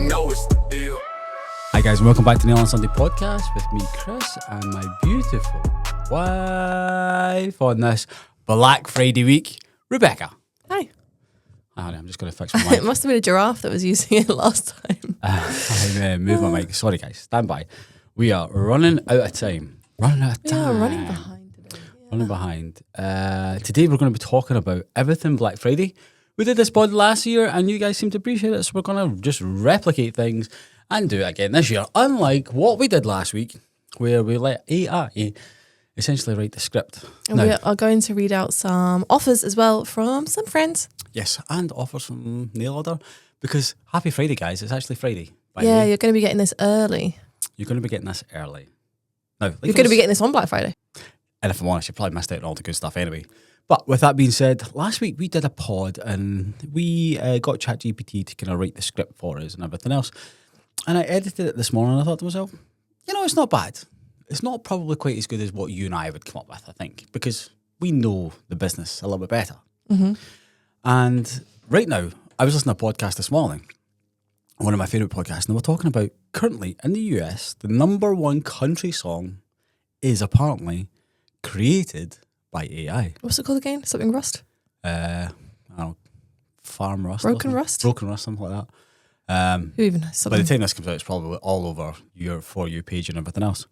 know it's the deal. Hi guys, and welcome back to Nail on Sunday podcast with me, Chris, and my beautiful wife on this Black Friday week, Rebecca. Hi. Hi, honey, I'm just going to fix my mic. It must have been a giraffe that was using it last time. I move my mic. Sorry guys, stand by. We are running out of time. Yeah, running behind today. Yeah. Running behind. Today we're going to be talking about everything Black Friday. We did this pod last year and you guys seem to appreciate it, so we're going to just replicate things and do it again this year. Unlike what we did last week, where we let AI essentially write the script. And we are going to read out some offers as well from some friends. Yes, and offers from Nail Order, because happy Friday, guys. It's actually Friday. By the way. You're going to be getting this early. You're going to be getting this early. Now, You're going to be getting this on Black Friday. And if I'm honest, you probably missed out on all the good stuff anyway. But with that being said, last week we did a pod and we got ChatGPT to kind of write the script for us and everything else. And I edited it this morning and I thought to myself, you know, it's not bad. It's not probably quite as good as what you and I would come up with, I think, because we know the business a little bit better. Mm-hmm. And right now, I was listening to a podcast this morning, one of my favourite podcasts, and they were talking about currently in the US, the number one country song is apparently created by AI. What's it called again? Something Rust? I don't know, Farm Rust? Broken Rust? Broken Rust, something like that. Who even knows? By the time this comes out, it's probably all over your For You page and everything else.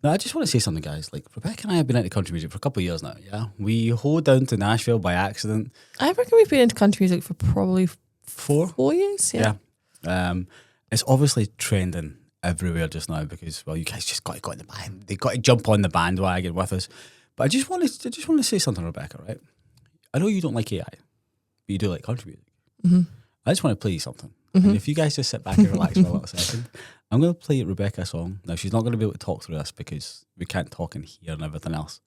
Now, I just want to say something, guys. Like, Rebecca and I have been into country music for a couple of years now, yeah? We hoed down to Nashville by accident. I reckon we've been into country music for probably 4 years. Yeah. It's obviously trending everywhere just now because, well, you guys just got to go in the band. They got to jump on the bandwagon with us. But I just want to say something, Rebecca, right? I know you don't like AI, but you do like country music. Mm-hmm. I just want to play you something. Mm-hmm. And if you guys just sit back and relax for a little second, I'm going to play Rebecca a song. Now, she's not going to be able to talk through this because we can't talk in here and everything else.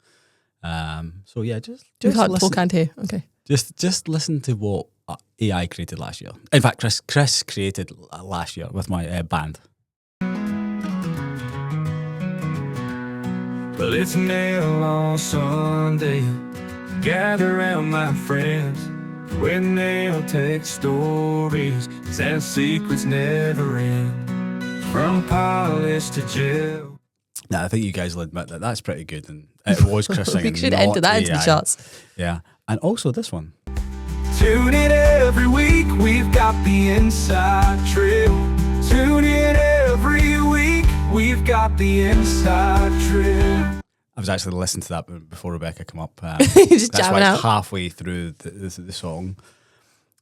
So, yeah, just we can't listen. talk and hear. Okay. Just listen to what AI created last year. In fact, Chris created last year with my band. Well, it's Nail on Sunday. Gather around my friends. When they'll take stories and secrets never end. From polish to jail. Now, I think you guys will admit that that's pretty good. And it was Chris singing. We should enter that into the charts. Yeah. And also this one. Tune in every week, we've got the inside trail. Tune in every week, we've got the inside trail. I was actually listening to that before Rebecca came up. You're just that's jamming why out. it's halfway through the song.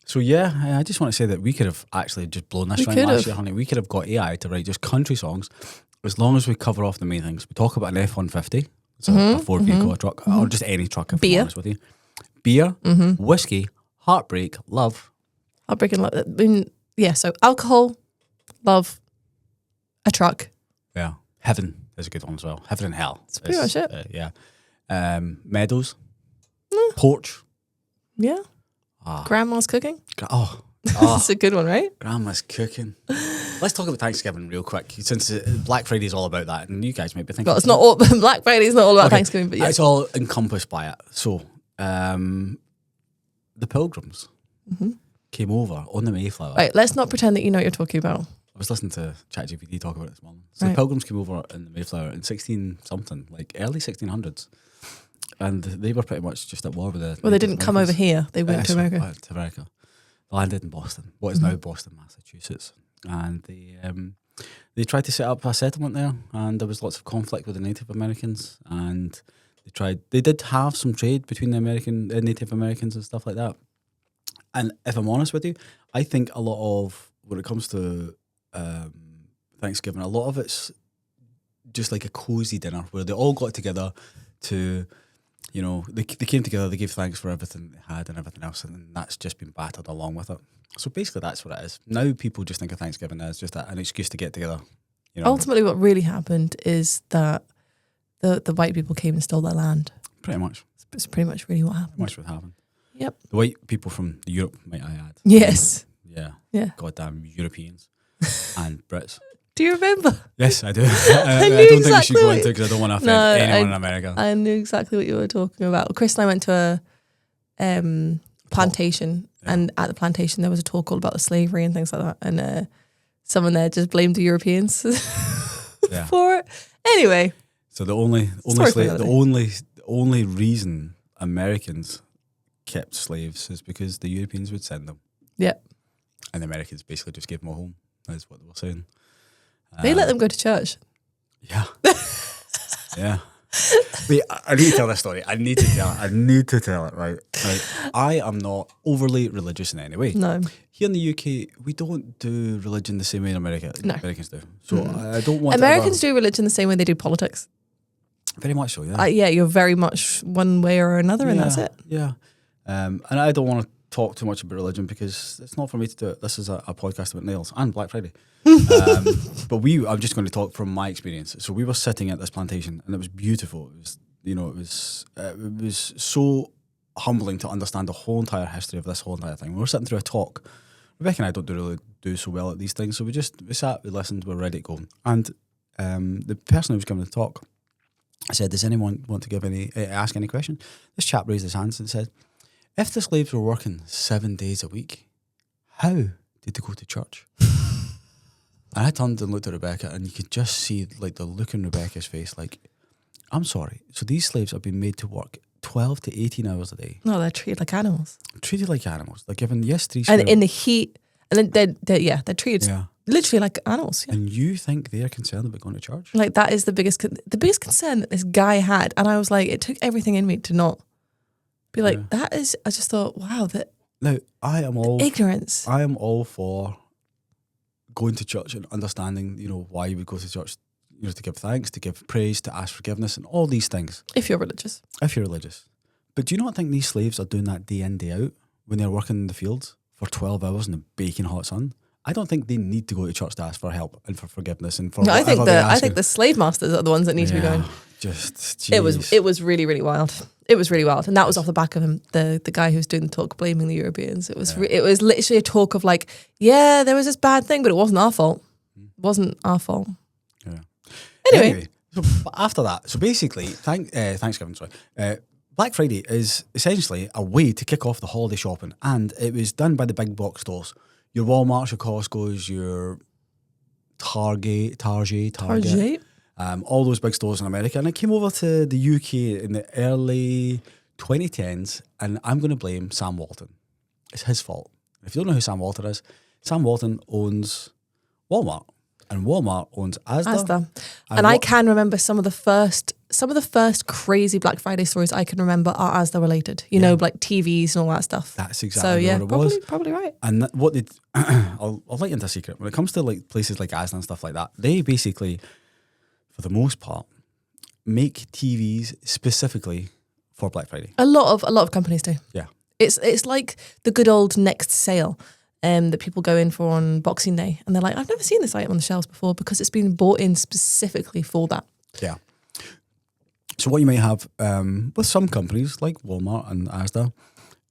So yeah, I just want to say that we could have actually just blown this round last year, honey. We could have got AI to write just country songs as long as we cover off the main things. We talk about an F-150, it's a Ford vehicle, a truck, or just any truck if I'm honest with you. Beer, whiskey, heartbreak, love. Heartbreak and love. I mean, yeah, so alcohol, love, a truck. Yeah. Heaven is a good one as well. Heaven and hell. That's pretty much it. Yeah. Meadows. Porch. Yeah. Grandma's cooking. That's a good one, right? Grandma's cooking. Let's talk about Thanksgiving real quick, since Black Friday is all about that, and you guys might be thinking, Well, it's not all Black Friday's not all about Thanksgiving, but yeah. It's all encompassed by it. So, the Pilgrims came over on the Mayflower. Right, let's not pretend that you know what you're talking about. I was listening to ChatGPT talk about it this morning. So Right. the Pilgrims came over in the Mayflower in 16-something, like early 1600s. And they were pretty much just at war with the... Well, they didn't come over here. They went to America. To America. They landed in Boston, what is now Boston, Massachusetts. And they tried to set up a settlement there, and there was lots of conflict with the Native Americans. And they did have some trade between the Native Americans and stuff like that. And if I'm honest with you, I think a lot of, when it comes to Thanksgiving, a lot of it's just like a cozy dinner where they all got together to, you know, they came together, they gave thanks for everything they had and everything else, and that's just been battered along with it. So basically that's what it is. Now people just think of Thanksgiving as just an excuse to get together. You know? Ultimately, what really happened is that the white people came and stole their land. Pretty much. It's pretty much really what happened. Pretty much what happened. Yep. The white people from Europe, might I add. Yes. Yeah. Goddamn Europeans and Brits. Do you remember? Yes, I do. I I knew don't think we exactly should go into because I don't want to offend anyone in America. I knew exactly what you were talking about. Chris and I went to a plantation, and at the plantation there was a talk all about the slavery and things like that. And someone there just blamed the Europeans Yeah. for it. Anyway, So the only Story for another day. only reason Americans kept slaves is because the Europeans would send them, yeah, and the Americans basically just gave them a home. That's what they were saying. they let them go to church. Yeah. Yeah. Wait, I need to tell this story. I need to tell it, right? Like, I am not overly religious in any way. No, Here in the UK, we don't do religion the same way in America. No. Americans do. So I don't want Americans do religion the same way they do politics. very much so, yeah. Yeah, you're very much one way or another, and that's it. Yeah. And I don't want to talk too much about religion because it's not for me to do it. This is a podcast about nails and Black Friday. But I'm just going to talk from my experience. So we were sitting at this plantation and it was beautiful. It was, it was so humbling to understand the whole entire history of this whole entire thing. We were sitting through a talk. Rebecca and I don't really do so well at these things. So we sat, we listened, we were ready to go. And the person who was giving the talk, I said, does anyone want to ask any question? This chap raised his hands and said, if the slaves were working 7 days a week, how did they go to church? And I turned and looked at Rebecca, and you could just see like the look in Rebecca's face, like, I'm sorry. So these slaves have been made to work 12 to 18 hours a day. No, they're treated like animals. Treated like animals. They're given, 3 And in the heat, and then they're treated Yeah. literally like animals. Yeah. And you think they're concerned about going to church? Like that is the biggest concern that this guy had, and I was like, it took everything in me to not be like, that is. I just thought, wow, that Now, I am ignorance. I am all for going to church and understanding, why you would go to church, to give thanks, to give praise, to ask forgiveness, and all these things. If you're religious, If you're religious. But do you not think these slaves are doing that day in, day out when they're working in the fields for 12 hours in the baking hot sun? I don't think they need to go to church to ask for help and for forgiveness and for no, whatever I think the slave masters are the ones that need to be going. Just It was really, really wild. It was really wild, and that was off the back of him, the guy who was doing the talk, blaming the Europeans. It was literally a talk of like, yeah, there was this bad thing, but it wasn't our fault. It wasn't our fault. Yeah. Anyway, so after that, so basically, Thanksgiving, Black Friday is essentially a way to kick off the holiday shopping, and it was done by the big box stores, your Walmarts, your Costco's, your Target. All those big stores in America, and it came over to the UK in the early 2010s, and I'm going to blame Sam Walton. It's his fault. If you don't know who Sam Walton is, Sam Walton owns Walmart, and Walmart owns Asda. And I can remember some of the first crazy Black Friday stories I can remember are Asda related. You know, like TVs and all that stuff. That's exactly what it was. Probably right. And what they, I'll let you into a secret. When it comes to like places like Asda and stuff like that, they basically, for the most part, make TVs specifically for Black Friday. A lot of companies do. Yeah. It's like the good old next sale that people go in for on Boxing Day, and they're like, I've never seen this item on the shelves before because it's been bought in specifically for that. Yeah. So what you might have with some companies like Walmart and Asda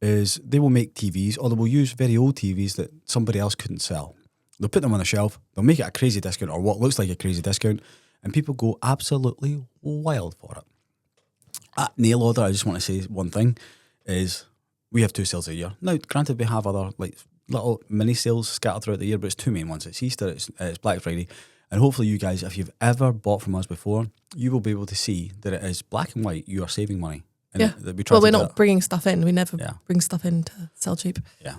is they will make TVs, or they will use very old TVs that somebody else couldn't sell. They'll put them on the shelf, they'll make it a crazy discount or what looks like a crazy discount, and people go absolutely wild for it. At Nail Order, I just want to say one thing, is we have 2 sales a year. Now, granted, we have other like little mini sales scattered throughout the year, but it's 2 main ones. It's Easter, it's Black Friday. And hopefully you guys, if you've ever bought from us before, you will be able to see that it is black and white. You are saving money. And Yeah. We're not bringing stuff in. We never bring stuff in to sell cheap. Yeah.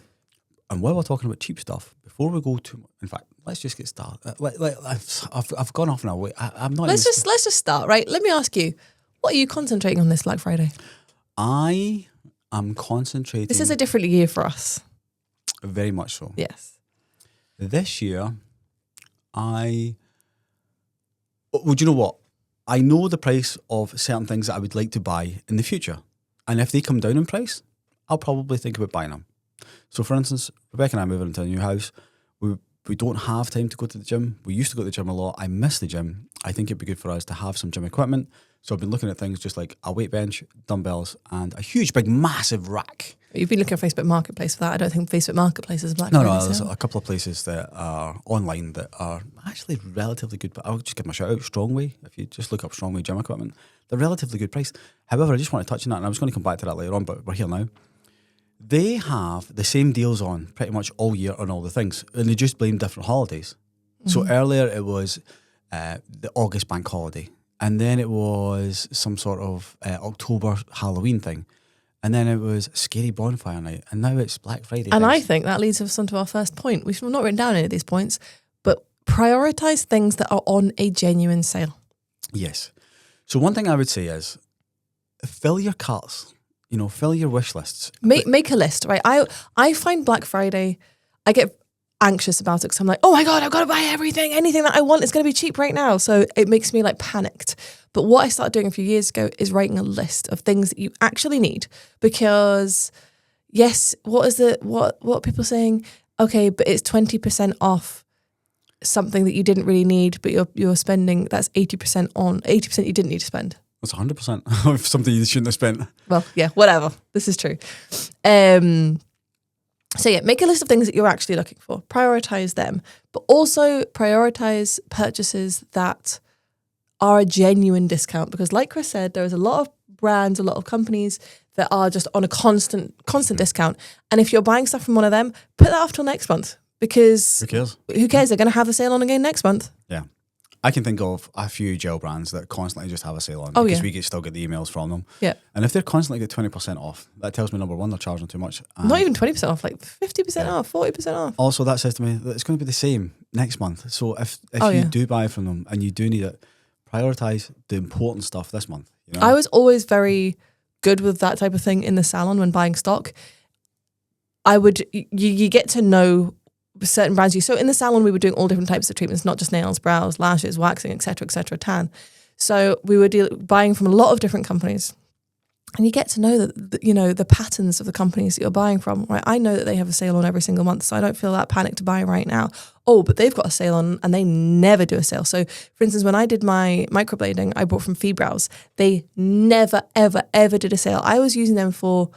And while we're talking about cheap stuff, before we go to, in fact, let's just get started. I've gone off now. I'm not. Let's just start, right? Let me ask you, what are you concentrating on this Black Friday? I am concentrating. This is a different year for us. Very much so. Yes. This year, well, do you know what? I know the price of certain things that I would like to buy in the future. And if they come down in price, I'll probably think about buying them. So for instance, Rebecca and I moving into a new house. We don't have time to go to the gym. We used to go to the gym a lot. I miss the gym. I think it'd be good for us to have some gym equipment. So I've been looking at things just like a weight bench, dumbbells, and a huge, big, massive rack. You've been looking at Facebook Marketplace for that. I don't think Facebook Marketplace is Black No, Friday. there's a couple of places that are online that are actually relatively good. But I'll just give my shout out. Strongway, if you just look up Strongway gym equipment, they're relatively good price. However, I just want to touch on that, and I was going to come back to that later on, but we're here now. They have the same deals on pretty much all year on all the things, and they just blame different holidays. So earlier it was the August bank holiday, and then it was some sort of October Halloween thing, and then it was Scary Bonfire Night, and now it's Black Friday. And I things. think that leads us on to our first point. We've not written down any of these points, but prioritize things that are on a genuine sale. Yes. So one thing I would say is fill your carts, fill your wish lists. Make a list, right? I find Black Friday, I get anxious about it because I'm like, oh my God, I've got to buy everything. Anything that I want is going to be cheap right now. So it makes me like panicked. But what I started doing a few years ago is writing a list of things that you actually need. Because yes, what are people saying? Okay, but it's 20% off something that you didn't really need, but you're spending, that's 80% on 80% you didn't need to spend. That's 100% of something you shouldn't have spent. Well, yeah, whatever. This is true. So yeah, make a list of things that you're actually looking for. Prioritize them, but also prioritize purchases that are a genuine discount. Because like Chris said, there is a lot of brands, a lot of companies that are just on a constant discount. And if you're buying stuff from one of them, put that off till next month. Because Who cares? Who cares? They're going to have a sale on again next month. Yeah. I can think of a few gel brands that constantly just have a sale on because we still get the emails from them. Yeah. And if they're constantly get 20% off, that tells me, number one, they're charging too much. Not even 20% off, like 50% off, 40% off. Also, that says to me that it's going to be the same next month. So if you do buy from them and you do need it, prioritize the important stuff this month. I was always very good with that type of thing in the salon when buying stock. You get to know certain brands. So in the salon, we were doing all different types of treatments, not just nails, brows, lashes, waxing, etc., tan. So we were buying from a lot of different companies. And you get to know the patterns of the companies that you're buying from, right? I know that they have a sale on every single month, so I don't feel that panic to buy right now. Oh, but they've got a sale on and they never do a sale. So for instance, when I did my microblading, I bought from Fee Brows. They never, ever, ever did a sale. I was using them for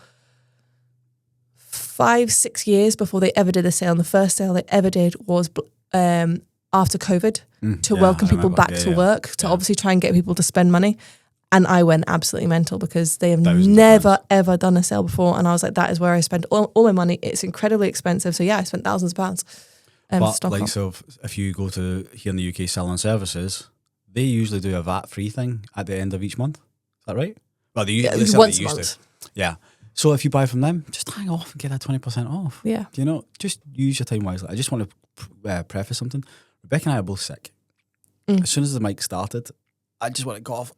5-6 years before they ever did a sale. And the first sale they ever did was after COVID to welcome people back to work, to obviously try and get people to spend money. And I went absolutely mental because they have never, ever done a sale before. And I was like, that is where I spend all my money. It's incredibly expensive. So yeah, I spent thousands of pounds. But like, so if you go to here in the UK Salon Services, they usually do a VAT-free thing at the end of each month. Is that right? Well, once a month. Yeah. So if you buy from them, just hang off and get that 20% off. Yeah. Just use your time wisely. I just want to preface something. Rebecca and I are both sick. As soon as the mic started, I just want to go off.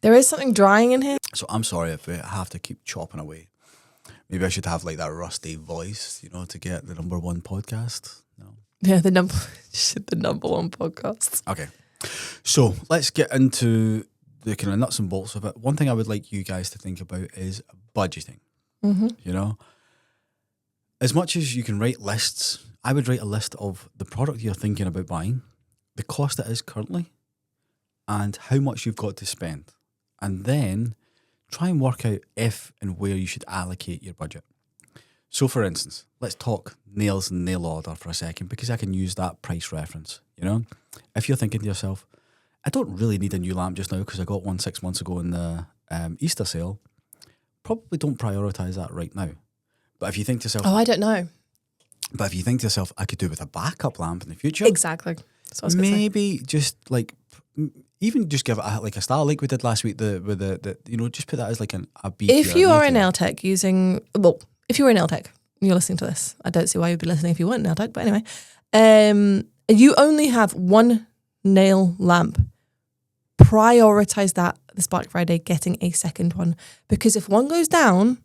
There is something drying in here. So I'm sorry if I have to keep chopping away. Maybe I should have like that rusty voice, to get the number one podcast. No. Yeah, the number one podcast. Okay. So let's get into the kind of nuts and bolts of it. One thing I would like you guys to think about is budgeting. Mm-hmm. As much as you can write lists, I would write a list of the product you're thinking about buying, the cost it is currently, and how much you've got to spend. And then try and work out if and where you should allocate your budget. So for instance, let's talk nails and nail order for a second, because I can use that price reference. If you're thinking to yourself, I don't really need a new lamp just now because I got one 6 months ago in the Easter sale, probably don't prioritize that right now. But if you think to yourself, I don't know. But if you think to yourself, I could do with a backup lamp in the future. Exactly. That's what I was maybe just like, even just give it a star like we did last week. Just put that as like a B. If you are a nail tech if you were a nail tech, you're listening to this. I don't see why you'd be listening if you weren't a nail tech. But anyway, you only have one nail lamp. Prioritize that this Black Friday, getting a second one, because if one goes down,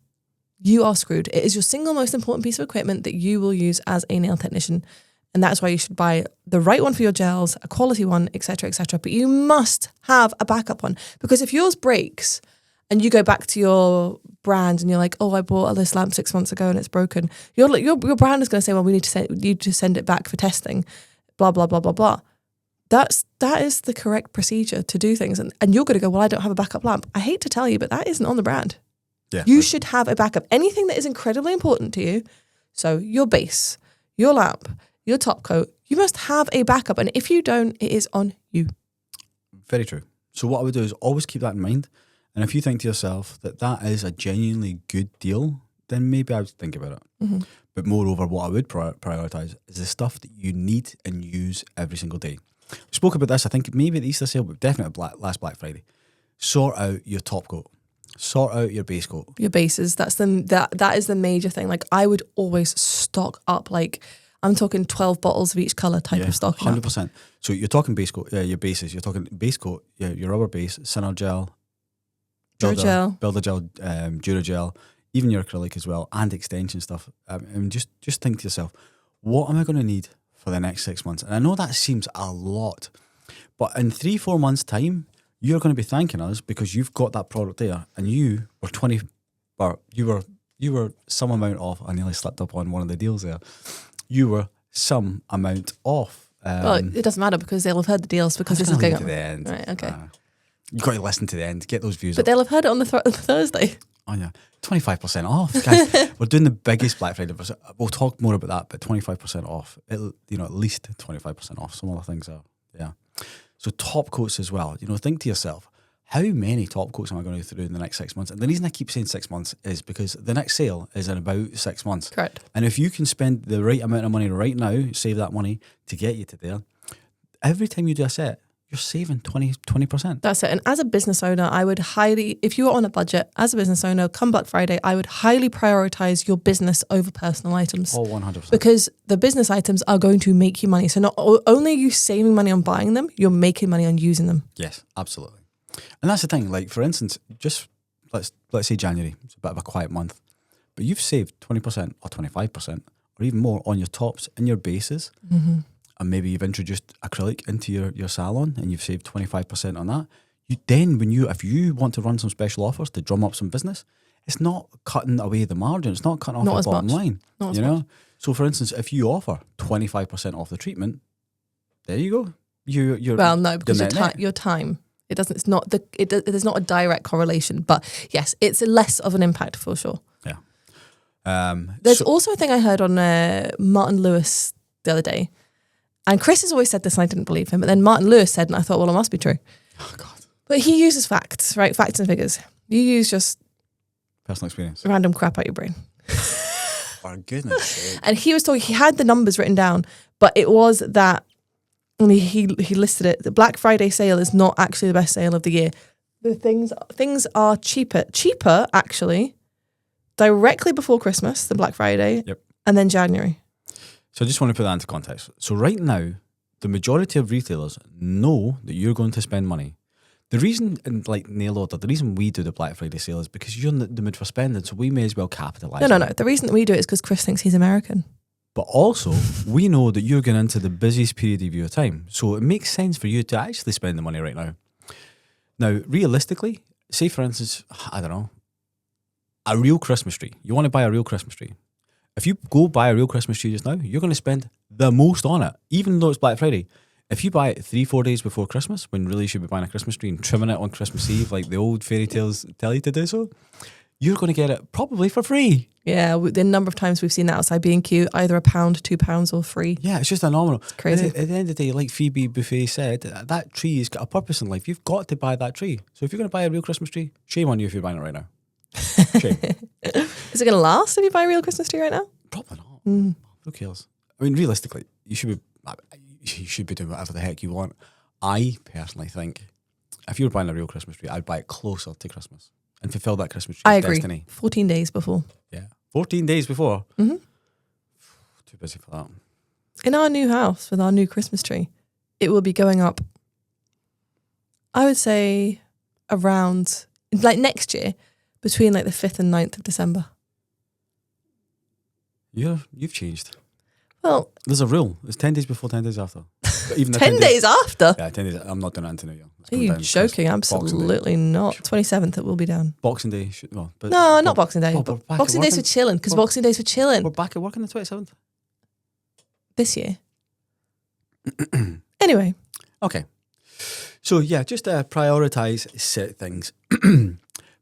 you are screwed. It is your single most important piece of equipment that you will use as a nail technician. And that's why you should buy the right one for your gels, a quality one, etc., etc. But you must have a backup one, because if yours breaks and you go back to your brand and you're like, oh, I bought this lamp 6 months ago and it's broken, your brand is going to say, well, we need to send it back for testing, blah, blah, blah, blah, blah. That is the correct procedure to do things. And you're going to go, well, I don't have a backup lamp. I hate to tell you, but that isn't on the brand. Yeah, you should have a backup. Anything that is incredibly important to you, so your base, your lamp, your top coat, you must have a backup. And if you don't, it is on you. Very true. So what I would do is always keep that in mind. And if you think to yourself that is a genuinely good deal, then maybe I would think about it. Mm-hmm. But moreover, what I would prioritise is the stuff that you need and use every single day. We spoke about this, I think, maybe at the Easter sale, but definitely last Black Friday. Sort out your top coat. Sort out your base coat. Your bases. That is the major thing. Like, I would always stock up. Like, I'm talking 12 bottles of each colour type of stock. 100%. So you're talking base coat, your bases. You're talking base coat, your rubber base, Synergel, Duragel, Duragel, even your acrylic as well, and extension stuff. And just think to yourself, what am I going to need for the next 6 months? And I know that seems a lot, but in 3-4 months' time, you're going to be thanking us because you've got that product there, and you were some amount off. I nearly slipped up on one of the deals there. You were some amount off. well, it doesn't matter because they'll have heard the deals because this is going to on. the end. Right, okay. You've got to listen to the end, get those views But up. they'll have heard it on the Thursday. Oh yeah, 25% off, guys. We're doing the biggest Black Friday. We'll talk more about that, but 25% off. It'll, at least 25% off. Some other things are, yeah. So top coats as well. Think to yourself, how many top coats am I going to go through in the next 6 months? And the reason I keep saying 6 months is because the next sale is in about 6 months. Correct. And if you can spend the right amount of money right now, save that money to get you to there, every time you do a set, you're saving 20%. That's it. And as a business owner, I would highly, if you are on a budget, as a business owner, come Black Friday, I would highly prioritize your business over personal items. Oh, 100%. Because the business items are going to make you money. So not only are you saving money on buying them, you're making money on using them. Yes, absolutely. And that's the thing. Like, for instance, just let's say January. It's a bit of a quiet month. But you've saved 20% or 25% or even more on your tops and your bases. Mm-hmm. And maybe you've introduced acrylic into your salon and you've saved 25% on that. If you want to run some special offers to drum up some business, it's not cutting away the margin. It's not cutting off the bottom line. Not as much. So for instance, if you offer 25% off the treatment, there you go. You're Well, no, because net. your time. It doesn't. It's not the. There's not a direct correlation, but yes, it's less of an impact for sure. Yeah. There's also a thing I heard on Martin Lewis the other day, and Chris has always said this, and I didn't believe him. But then Martin Lewis said, and I thought, well, it must be true. Oh God. But he uses facts, right? Facts and figures. You use just Personal experience. random crap out your brain. For goodness sake. And he was talking. He had the numbers written down, but it was that. And he listed it. The Black Friday sale is not actually the best sale of the year. The things are cheaper actually, directly before Christmas, the Black Friday, Yep. and then January. So I just want to put that into context. So right now, the majority of retailers know that you're going to spend money. The reason, and like nail order, the reason we do the Black Friday sale is because you're in the mood for spending, so we may as well capitalise. No. The reason that we do it is because Chris thinks he's American. But also, we know that you're going into the busiest period of your time. So it makes sense for you to actually spend the money right now. Now, realistically, say for instance, I don't know, a real Christmas tree. You want to buy a real Christmas tree. If you go buy a real Christmas tree just now, you're going to spend the most on it, even though it's Black Friday. If you buy it 3-4 days before Christmas, when really you should be buying a Christmas tree and trimming it on Christmas Eve, like the old fairy tales tell you to do so, you're going to get it probably for free. Yeah, the number of times we've seen that outside B&Q, either £1, £2 or free. Yeah, it's just phenomenal. It's crazy. At the end of the day, like Phoebe Buffet said, that tree has got a purpose in life. You've got to buy that tree. So if you're going to buy a real Christmas tree, shame on you if you're buying it right now. Shame. Is it going to last if you buy a real Christmas tree right now? Probably not. Who cares? I mean, realistically, you should be doing whatever the heck you want. I personally think if you were buying a real Christmas tree, I'd buy it closer to Christmas and fulfill that Christmas tree's I agree. destiny. 14 days before. Yeah. 14 days before. Mm-hmm. Too busy for that. In our new house with our new Christmas tree, it will be going up, I would say, around, like next year, between like the 5th and 9th of December. You've changed. Well, There's a rule. It's 10 days before, 10 days after. But even the 10 days after? Yeah, 10 days. I'm not doing that until New Year. It's Are going you down joking? Boxing Day. Absolutely not. 27th it will be down. Boxing Day. But No, not Boxing Day. Well, we're back Boxing at Day's for work chilling, because Well- Boxing Day's for chilling We're back at work on the 27th. this year. Anyway, Okay. So, yeah, just prioritise set things.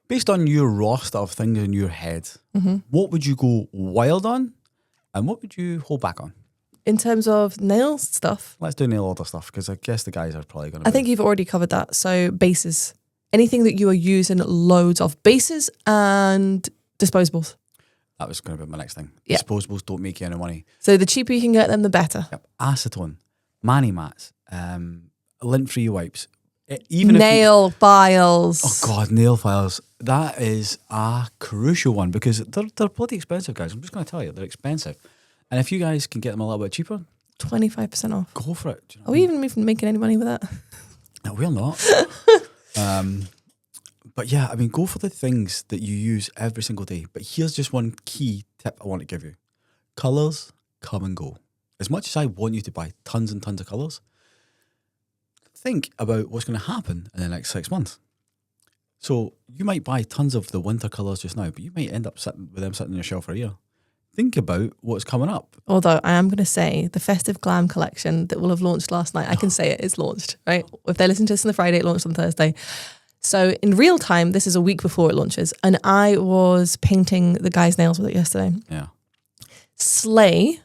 Based on your roster of things in your head, what would you go wild on and what would you hold back on? in terms of nail stuff, Let's do nail order stuff because I guess the guys are probably going to I think you've already covered that. So bases, anything that you are using loads of, bases and disposables. That was going to be my next thing. Yeah. Disposables don't make you any money. So the cheaper you can get them, the better. Yep. Acetone, mani mats, lint-free wipes. Even Nail files. Oh God, nail files. That is a crucial one because they're bloody expensive, guys. I'm just going to tell you, they're expensive. And if you guys can get them a little bit cheaper, 25% off. go for it. Do you know Are we even making any money with that? No, we're not. But yeah, I mean, go for the things that you use every single day. But here's just one key tip I want to give you. Colours come and go. As much as I want you to buy tons and tons of colours, think about what's going to happen in the next 6 months. So you might buy tons of the winter colours just now, but you might end up sitting with them sitting on your shelf for a year. Think about what's coming up. Although I am going to say the festive glam collection that will have launched last night, I can say it is launched, right? If they listen to us on the Friday, it launched on Thursday. So in real time, this is a week before it launches. And I was painting the guy's nails with it yesterday. Yeah. Slay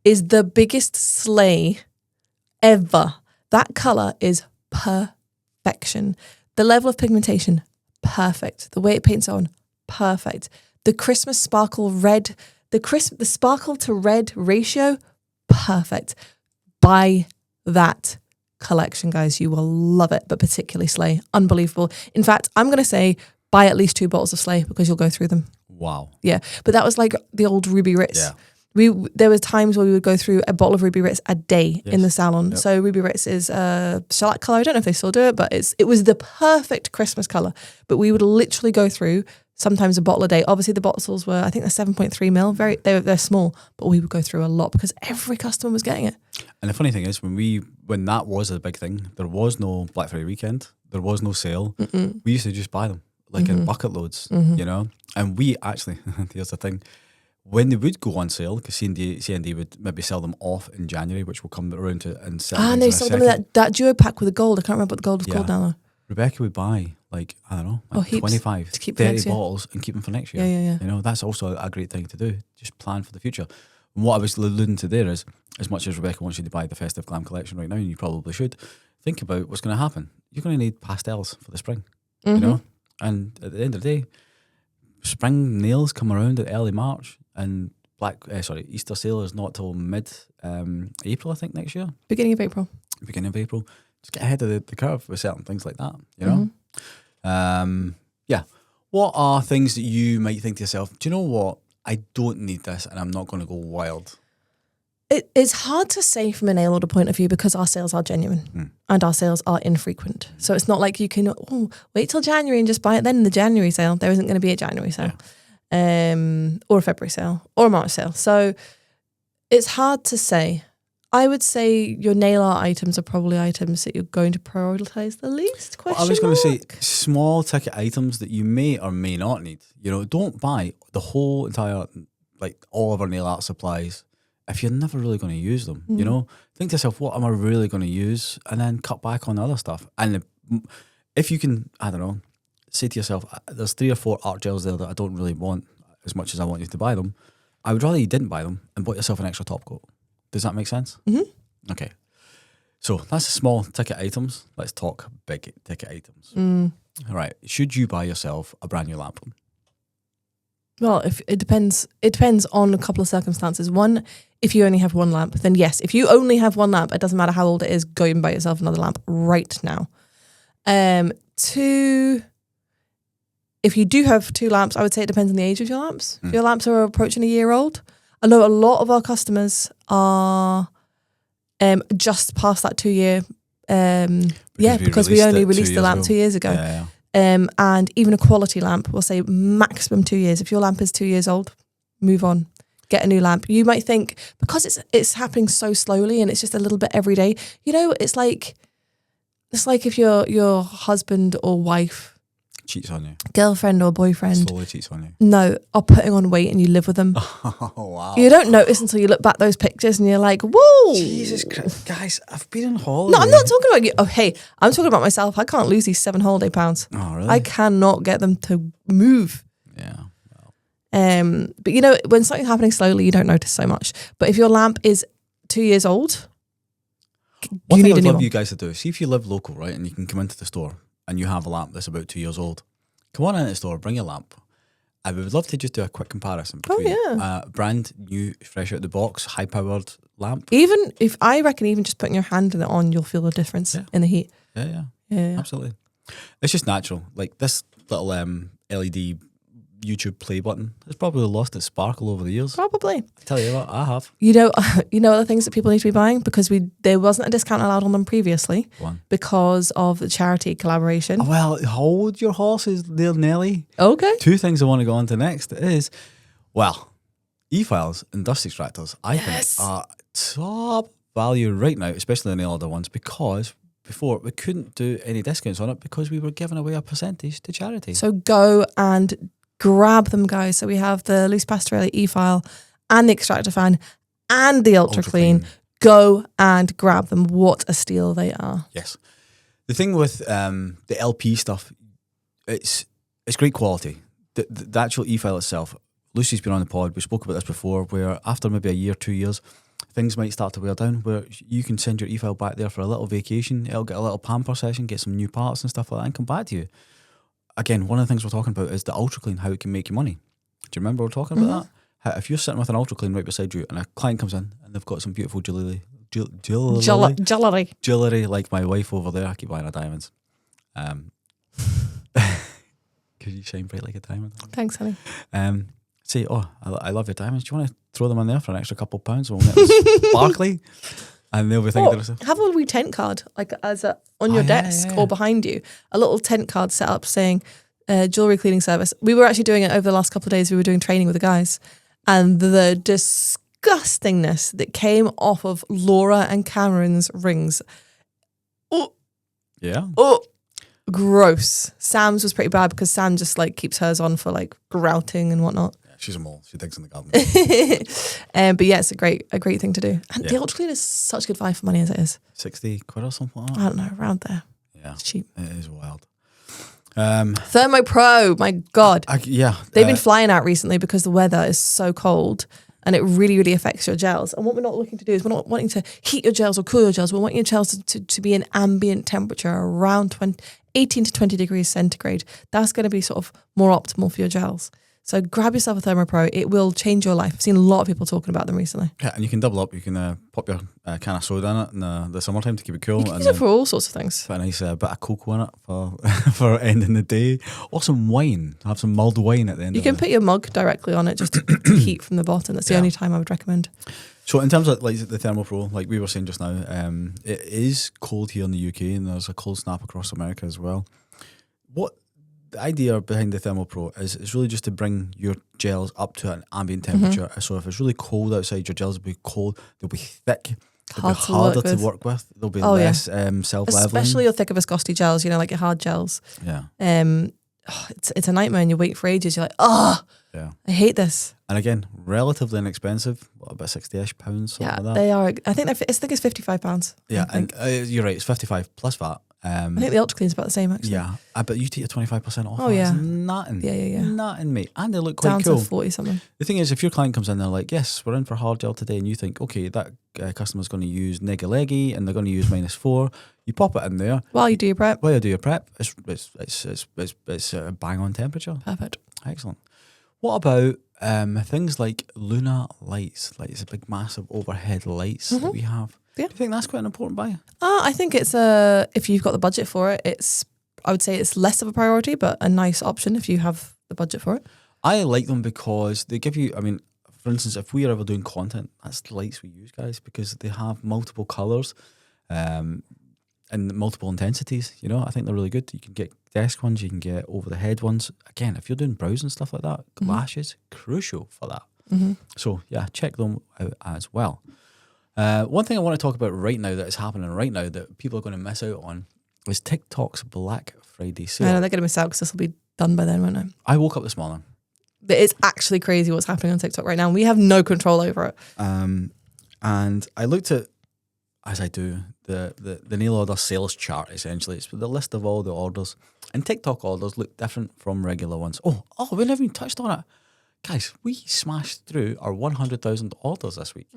is the biggest slay ever. That colour is perfection. The level of pigmentation, perfect. The way it paints on, perfect. The Christmas sparkle red, the sparkle to red ratio, perfect. Buy that collection, guys. You will love it, but particularly Slay. Unbelievable. In fact, I'm going to say buy at least 2 bottles of Slay because you'll go through them. Wow. Yeah. But that was like the old Ruby Ritz. Yeah. There were times where we would go through a bottle of Ruby Ritz a day in the salon. Yep. So Ruby Ritz is a shellac colour. I don't know if they still do it, but it was the perfect Christmas colour. But we would literally go through sometimes a bottle a day. Obviously the bottles were, I think they're 7.3 mil. They're small, but we would go through a lot because every customer was getting it. And the funny thing is, when that was a big thing, there was no Black Friday weekend. There was no sale. Mm-mm. We used to just buy them like in bucket loads, you know. And we actually, here's the thing, when they would go on sale, because C&D would maybe sell them off in January, which will come around to and sell. And they sold them that duo pack with the gold. I can't remember what the gold was called now. Though. Rebecca would buy like, I don't know, like heaps 25, to keep for 30 next year. bottles and keep them for next year. Yeah. You know, that's also a great thing to do. Just plan for the future. And what I was alluding to there is, as much as Rebecca wants you to buy the Festive Glam collection right now, and you probably should, think about what's going to happen. You're going to need pastels for the spring, you know? And at the end of the day, spring nails come around at early March, and Easter sale is not till mid-April, I think, next year. Beginning of April. Beginning of April. Just get ahead of the curve with certain things like that, you know? Yeah. What are things that you might think to yourself, do you know what? I don't need this and I'm not going to go wild. It's hard to say from a nail order point of view because our sales are genuine and our sales are infrequent. So it's not like you can wait till January and just buy it then in the January sale. There isn't going to be a January sale or a February sale or a March sale. So it's hard to say. I would say your nail art items are probably items that you're going to prioritise the least. I was going to say small ticket items that you may or may not need. You know, don't buy the whole entire, like all of our nail art supplies if you're never really going to use them. You know, think to yourself, what am I really going to use? And then cut back on the other stuff. And if you can, I don't know, say to yourself, there's 3 or 4 art gels there that I don't really want as much as I want you to buy them. I would rather you didn't buy them and bought yourself an extra top coat. Does that make sense? Okay. So that's the small ticket items. Let's talk big ticket items. All right. Should you buy yourself a brand new lamp? Well, if it depends on a couple of circumstances. One, if you only have one lamp, then yes. If you only have one lamp, it doesn't matter how old it is, go and buy yourself another lamp right now. 2, if you do have 2 lamps, I would say it depends on the age of your lamps. If your lamps are approaching a year old, I know a lot of our customers are just past that 2-year. Because we only released the lamp 2 years ago. Yeah. And even a quality lamp, we'll say maximum 2 years. If your lamp is 2 years old, move on. Get a new lamp. You might think, because it's happening so slowly and it's just a little bit every day, you know, it's like if your husband or wife Cheats on you. Girlfriend or boyfriend. Slowly cheats on you. No, are putting on weight and you live with them. Oh, wow. You don't notice until you look back those pictures and you're like, whoa. Jesus Christ. Guys, I've been on holiday. No, I'm not talking about you. Oh, hey, I'm talking about myself. I can't lose these 7 holiday pounds. Oh, really? I cannot get them to move. Yeah. Wow. But you know, when something's happening slowly, you don't notice so much. But if your lamp is 2 years old, One you thing need I'd a new love one. you guys to do, see if you live local, right, and you can come into the store and you have a lamp that's about 2 years old. Come on into the store, bring your lamp, I would love to just do a quick comparison Oh, between yeah. a brand new, fresh out the box, high-powered lamp. Even if I reckon, even just putting your hand in it on, you'll feel the difference in the heat. Yeah, Yeah. absolutely. It's just natural. Like this little LED YouTube play button has probably lost its sparkle over the years. Probably. I tell you what, I have. You know other things that people need to be buying because there wasn't a discount allowed on them previously One. because of the charity collaboration. Oh, well, hold your horses there, Nelly. Okay. Two things I want to go on to next is, well, e-files and dust extractors, I Yes. think are top value right now, especially the nail order ones, because before we couldn't do any discounts on it because we were giving away a percentage to charity. So go and grab them, guys. So we have the loose pastorelli e-file and the extractor fan and the ultra clean. Go and grab them. What a steal they are. Yes. The thing with the LP stuff, it's great quality. The actual e-file itself, Lucy's been on the pod, we spoke about this before, where after maybe a year, 2 years, things might start to wear down, where you can send your e-file back there for a little vacation, it'll get a little pamper session, get some new parts and stuff like that, and come back to you. Again, one of the things we're talking about is the ultra clean, how it can make you money. Do you remember we were talking about that? How, if you're sitting with an ultra clean right beside you and a client comes in and they've got some beautiful jewelry like my wife over there, I keep buying her diamonds. Because you shine bright like a diamond. Thanks, honey. Say, I love your diamonds. Do you want to throw them in there for an extra couple of pounds? We'll make them sparkly. And they'll be thinking to themselves, have a wee tent card, like on your desk or behind you, a little tent card set up saying jewelry cleaning service. We were actually doing it over the last couple of days. We were doing training with the guys, and the disgustingness that came off of Laura and Cameron's rings. Oh, gross. Sam's was pretty bad because Sam just like keeps hers on for like grouting and whatnot. she's a mole. She digs in the garden. But yeah, it's a great thing to do. And the ultra clean is such good value for money as it is. 60 quid or something like that. I don't know, around there. Yeah, it's cheap. It is wild. Thermo Pro, my God. They've been flying out recently because the weather is so cold and it really, really affects your gels. And what we're not looking to do is we're not wanting to heat your gels or cool your gels. We're wanting your gels to be an ambient temperature around 18 to 20 degrees centigrade. That's going to be sort of more optimal for your gels. So grab yourself a Thermo Pro. It will change your life. I've seen a lot of people talking about them recently. Yeah, and you can double up. You can pop your can of soda in it in the summertime to keep it cool. You can use it for all sorts of things. Put a nice bit of cocoa in it for for ending the day. Or some wine. Have some mulled wine at the end You of it. can put your mug directly on it just to heat from the bottom. That's the only time I would recommend. So in terms of like the Thermo Pro, like we were saying just now, it is cold here in the UK and there's a cold snap across America as well. What the idea behind the Thermo Pro is really just to bring your gels up to an ambient temperature. So if it's really cold outside, your gels will be cold, they'll be thick, they'll be harder to work with, they'll be less self-leveling. Especially your thicker viscosity gels, like your hard gels. Yeah. It's a nightmare and you wait for ages. You're like, yeah, I hate this. And again, relatively inexpensive, about £60-ish, something like that. They are. I think it's £55. Yeah, and you're right, it's 55 plus VAT. I think the Ultra Clean's about the same actually. Yeah, but you take your 25% off. Oh yeah, nothing. Yeah. Nothing, mate. And they look quite down cool. to 40 something. The thing is, if your client comes in, they're like, "Yes, we're in for hard gel today," and you think, "Okay, that customer's going to use Nega-Leggy and they're going to use -4." You pop it in there while you do your prep. It's a bang on temperature. Perfect. Excellent. What about things like lunar lights? Like it's a big, massive overhead lights that we have. Yeah. Do you think that's quite an important buy? I think it's if you've got the budget for it, I would say it's less of a priority, but a nice option if you have the budget for it. I like them because they give you, for instance, if we are ever doing content, that's the lights we use, guys, because they have multiple colours and multiple intensities. I think they're really good. You can get desk ones, you can get over the head ones. Again, if you're doing browsing stuff like that, glasses, crucial for that. So yeah, check them out as well. One thing I want to talk about right now that is happening right now that people are going to miss out on is TikTok's Black Friday sale. I know they're going to miss out because this will be done by then, won't it? I woke up this morning. It's actually crazy what's happening on TikTok right now. We have no control over it. And I looked at, as I do, the nail order sales chart, essentially. It's the list of all the orders. And TikTok orders look different from regular ones. Oh, we never even touched on it. Guys, we smashed through our 100,000 orders this week,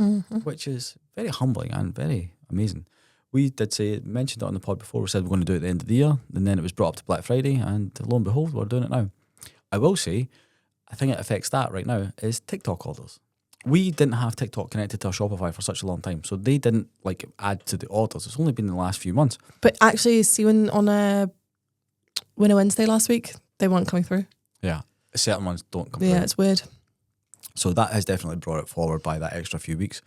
which is very humbling and very amazing. We did mentioned it on the pod before. We said we're going to do it at the end of the year, and then it was brought up to Black Friday, and lo and behold, we're doing it now. I will say, I think it affects that right now is TikTok orders. We didn't have TikTok connected to our Shopify for such a long time, so they didn't like add to the orders. It's only been in the last few months. But actually, see, when on a Winter Wednesday last week, they weren't coming through. Yeah, certain ones don't come Yeah, through. it's weird. So that has definitely brought it forward by that extra few weeks.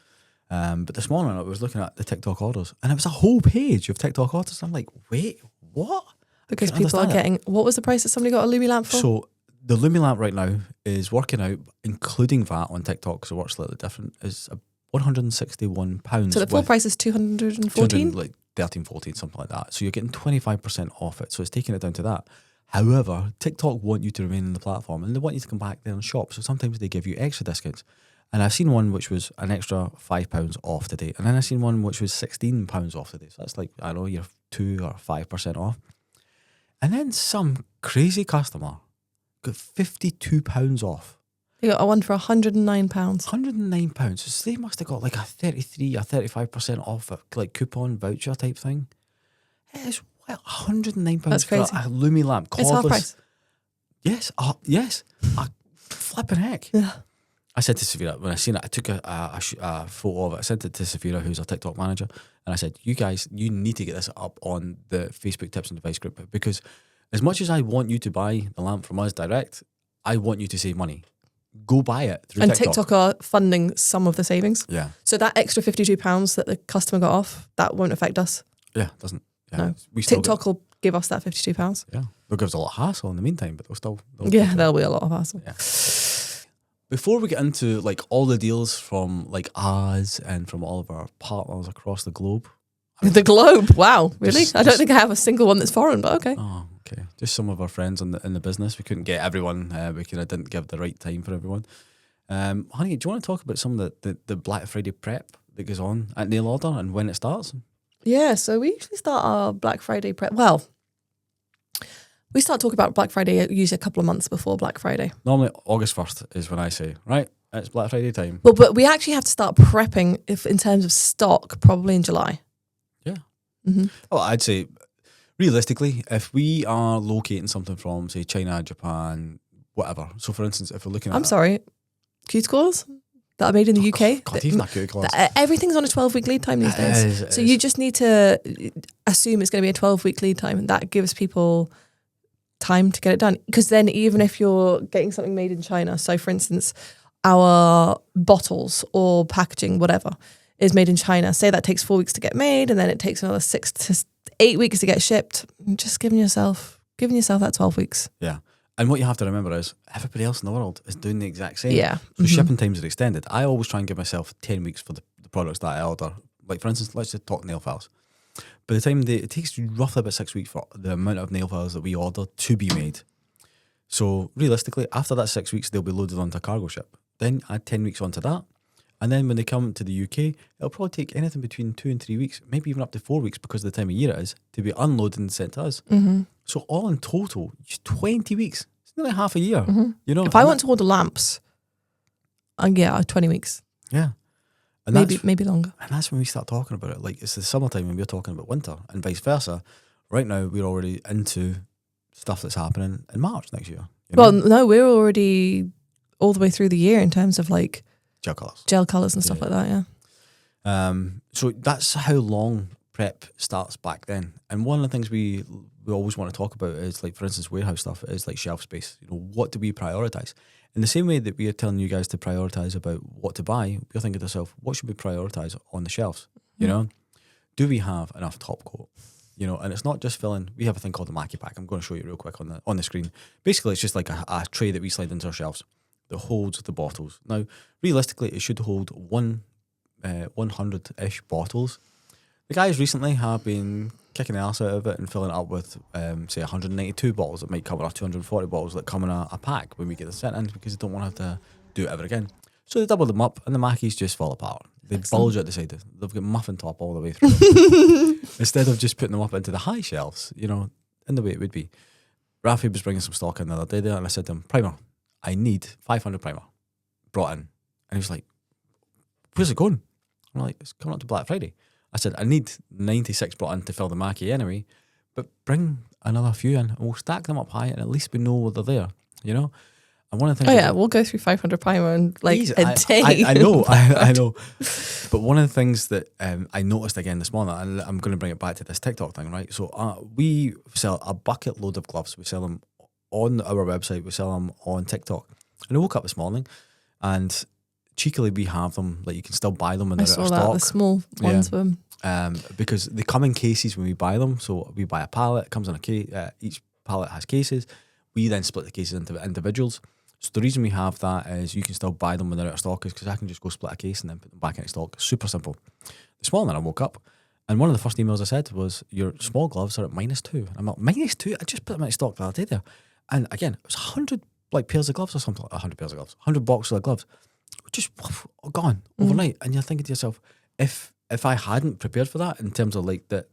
But this morning I was looking at the TikTok orders, and it was a whole page of TikTok orders. I'm like, wait, what? Because Can't people are understand getting, what was the price that somebody got a Lumi lamp for? So the Lumi lamp right now is working out, including VAT on TikTok, because it works slightly different, is £161. So the full with price is 214? 200, like 13, 14, something like that. So you're getting 25% off it. So it's taking it down to that. However, TikTok want you to remain on the platform, and they want you to come back there and shop. So sometimes they give you extra discounts. And I've seen one which was an extra £5 off today. And then I've seen one which was £16 off today. So that's like, I don't know, you're 2 or 5% off. And then some crazy customer got £52 off. They got a one for £109. £109. So they must have got like a 33 or 35% off a like coupon voucher type thing. It's £109 That's for crazy. a Lumi lamp. It's half Cordless. price. Yes, yes. A flipping heck. Yeah. I said to Savira, when I seen it, I took a photo of it. I sent it to Savira, who's our TikTok manager, and I said, you guys, you need to get this up on the Facebook Tips and Device group, because as much as I want you to buy the lamp from us direct, I want you to save money. Go buy it through And TikTok. TikTok are funding some of the savings. Yeah. So that extra £52 that the customer got off, that won't affect us. Yeah, it doesn't. Yeah. No. We still TikTok will give us that £52. yeah. They'll give us a lot of hassle in the meantime, but they'll Yeah, there'll be a lot of hassle. Yeah. Before we get into like all the deals from like us and from all of our partners across the globe. The globe, wow, really? Just- I don't think I have a single one that's foreign, but okay. Oh, okay. Just some of our friends in the business. We couldn't get everyone. We kind of didn't give the right time for everyone. Honey, do you want to talk about some of the Black Friday prep that goes on at Nail Order and when it starts? Yeah, so we usually start our Black Friday prep. Well, we start talking about Black Friday usually a couple of months before Black Friday. Normally August 1st is when I say, right, it's Black Friday time. Well, but we actually have to start prepping if in terms of stock probably in July. Yeah. Mm-hmm. Oh, I'd say realistically, if we are locating something from, say, China, Japan, whatever. So, for instance, if we're looking at... I'm sorry, cuticles that are made in the UK. God, even that cuticle. Everything's on a 12-week lead time these It days. is, it So is. you just need to assume it's going to be a 12-week lead time, and that gives people time to get it done. Because then even if you're getting something made in China, so for instance, our bottles or packaging, whatever, is made in China, say that takes 4 weeks to get made, and then it takes another 6 to 8 weeks to get shipped, just giving yourself that 12 weeks. Yeah. And what you have to remember is everybody else in the world is doing the exact same. Yeah. So shipping times are extended. I always try and give myself 10 weeks for the products that I order. Like, for instance, let's just talk nail files. By the time it takes roughly about 6 weeks for the amount of nail files that we order to be made. So realistically, after that 6 weeks, they'll be loaded onto a cargo ship. Then add 10 weeks onto that. And then when they come to the UK, it'll probably take anything between 2 and 3 weeks, maybe even up to 4 weeks because of the time of year it is, to be unloaded and sent to us. Mm-hmm. So all in total, just 20 weeks. It's nearly half a year. Mm-hmm. You know, If I want to order lamps, 20 weeks, yeah, and maybe longer. and that's when we start talking about it. Like, it's the summertime when we're talking about winter, and vice versa. Right now, we're already into stuff that's happening in March next year. You know? Well, no, we're already all the way through the year in terms of like gel colours. gel colours and stuff like that. Yeah. So that's how long prep starts back then. And one of the things we always want to talk about is, like, for instance, warehouse stuff is like shelf space. You know, what do we prioritize? In the same way that we are telling you guys to prioritize about what to buy, we're thinking to ourselves, what should we prioritize on the shelves? You know, do we have enough top coat? You know, and it's not just filling. We have a thing called the Mackie Pack. I'm going to show you real quick on the screen. Basically, it's just like a tray that we slide into our shelves that holds the bottles. Now, realistically, it should hold 100-ish bottles. The guys recently have been kicking the arse out of it and filling it up with, say, 192 bottles that might cover our 240 bottles that come in a pack when we get them sent in, because they don't want to have to do it ever again. So they double them up, and the Mackies just fall apart. They bulge out the side. They've got muffin top all the way through. Instead of just putting them up into the high shelves, you know, in the way it would be. Rafi was bringing some stock in the other day there, and I said to him, primer, I need 500 primer brought in. And he was like, where's it going? I'm like, it's coming up to Black Friday. I said, I need 96 brought in to fill the Mackie anyway, but bring another few in and we'll stack them up high and at least we know they're there, you know? And one of the Oh things yeah, we'll go through 500 primer in like Easy. a day. I know, I know. But one of the things that I noticed again this morning, and I'm going to bring it back to this TikTok thing, right? So we sell a bucket load of gloves. We sell them on our website. We sell them on TikTok. And I woke up this morning, and cheekily we have them. Like you can still buy them when I they're out saw of that, stock. the small ones were. Because they come in cases when we buy them. So we buy a pallet. It comes in a case. Each pallet has cases. We then split the cases into individuals. So the reason we have that is you can still buy them when they're out of stock is because I can just go split a case and then put them back into stock. Super simple. This morning I woke up and one of the first emails I said was, your small gloves are at -2. And I'm like, -2? I just put them into stock the other day there. And again, it was 100 like pairs of gloves or something, 100 pairs of gloves, 100 boxes of gloves, just gone overnight. And you're thinking to yourself, if I hadn't prepared for that in terms of like the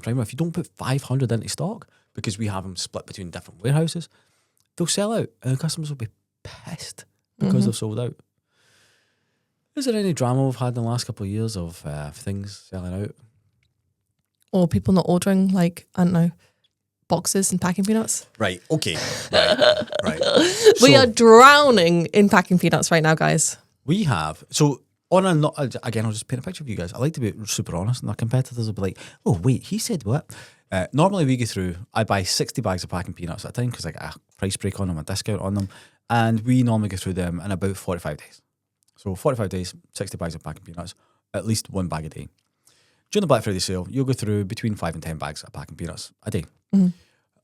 primer, if you don't put 500 into stock because we have them split between different warehouses, they'll sell out and the customers will be pissed because they're sold out. Is there any drama we've had in the last couple of years of things selling out? Or people not ordering, like, I don't know, boxes and packing peanuts. Right, okay. Right. We So are drowning in packing peanuts right now, guys. we have, so on a, again, I'll just paint a picture for you guys. I like to be super honest and our competitors will be like, oh wait, he said what? Normally we go through, I buy 60 bags of packing peanuts at a time because I get a price break on them, a discount on them. And we normally go through them in about 45 days. So 45 days, 60 bags of packing peanuts, at least 1 bag a day. During the Black Friday sale, you'll go through between 5 and 10 bags of packing peanuts a day.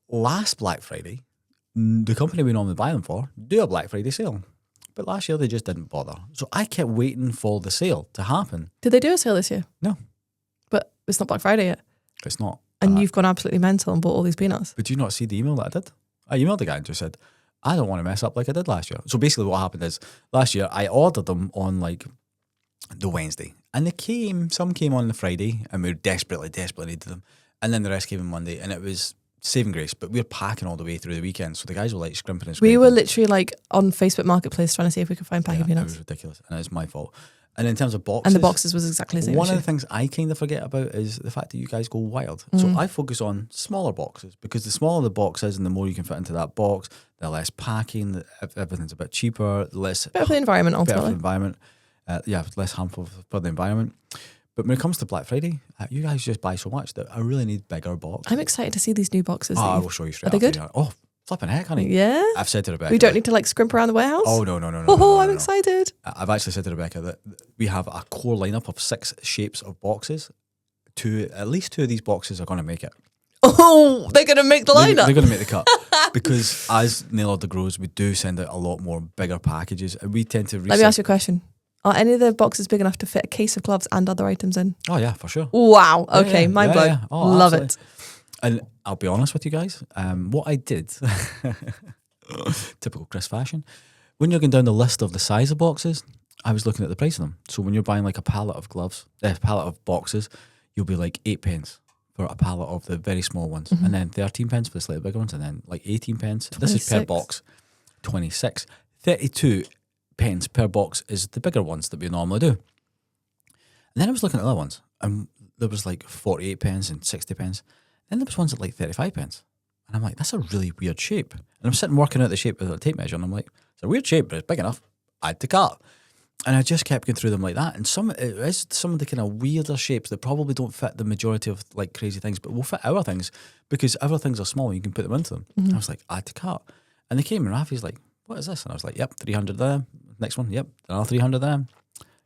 Last Black Friday, the company we normally buy them for do a Black Friday sale. But last year they just didn't bother. So I kept waiting for the sale to happen. Did they do a sale this year? No, But it's not Black Friday yet. it's not. And you've gone absolutely mental and bought all these peanuts. But do you not see the email that I did? I emailed the guy and just said, I don't want to mess up like I did last year. So basically what happened is last year I ordered them on like the Wednesday and some came on the Friday and we desperately needed them. And then the rest came on Monday and it was saving grace, but we were packing all the way through the weekend. So the guys were like scrimping and scraping. We were literally like on Facebook Marketplace trying to see if we could find packing It peanuts. was ridiculous and it's my fault. And in terms of boxes. And the boxes was exactly the same. One of issue. the things I kind of forget about is the fact that you guys go wild. So I focus on smaller boxes because the smaller the box is and the more you can fit into that box, the less packing, everything's a bit cheaper, less Better for the environment, better for the ultimately. environment. Less harmful for the environment. But when it comes to Black Friday, you guys just buy so much that I really need bigger boxes. I'm excited to see these new boxes. I will show you straight Are they after. good? Oh, flipping heck, honey. Yeah? I've said to Rebecca. We don't need to like scrimp around the warehouse? Oh, no. Oh, I'm excited. I've actually said to Rebecca that we have a core lineup of 6 shapes of boxes. At least 2 of these boxes are going to make it. Oh, they're going to make the lineup. They're going to make the cut. Because as Nail Order grows, we do send out a lot more bigger packages. And we tend to Let me ask you a question. Are any of the boxes big enough to fit a case of gloves and other items in? Oh, yeah, for sure. Wow. Okay, Yeah, mind blown. yeah. Oh, Love absolutely. it. And I'll be honest with you guys, what I did, typical Chris fashion, when you're going down the list of the size of boxes, I was looking at the price of them. So when you're buying like a pallet of pallet of boxes, you'll be like 8 pence for a pallet of the very small ones, and then 13 pence for the slightly bigger ones, and then like 18 pence. This is per 26. box. 26. 32 pence per box is the bigger ones that we normally do. And then I was looking at other ones, and there was like 48 pence and 60 pence. Then there was ones at like 35 pence. And I'm like, that's a really weird shape. And I'm sitting working out the shape with a tape measure, and I'm like, it's a weird shape, but it's big enough. Add to cart. And I just kept going through them like that. And it is some of the kind of weirder shapes that probably don't fit the majority of like crazy things, but will fit our things because our things are small and you can put them into them. I was like, add to cart. And they came and Rafi's like, what is this? And I was like, yep, 300 there. Next one, yep, another 300 there.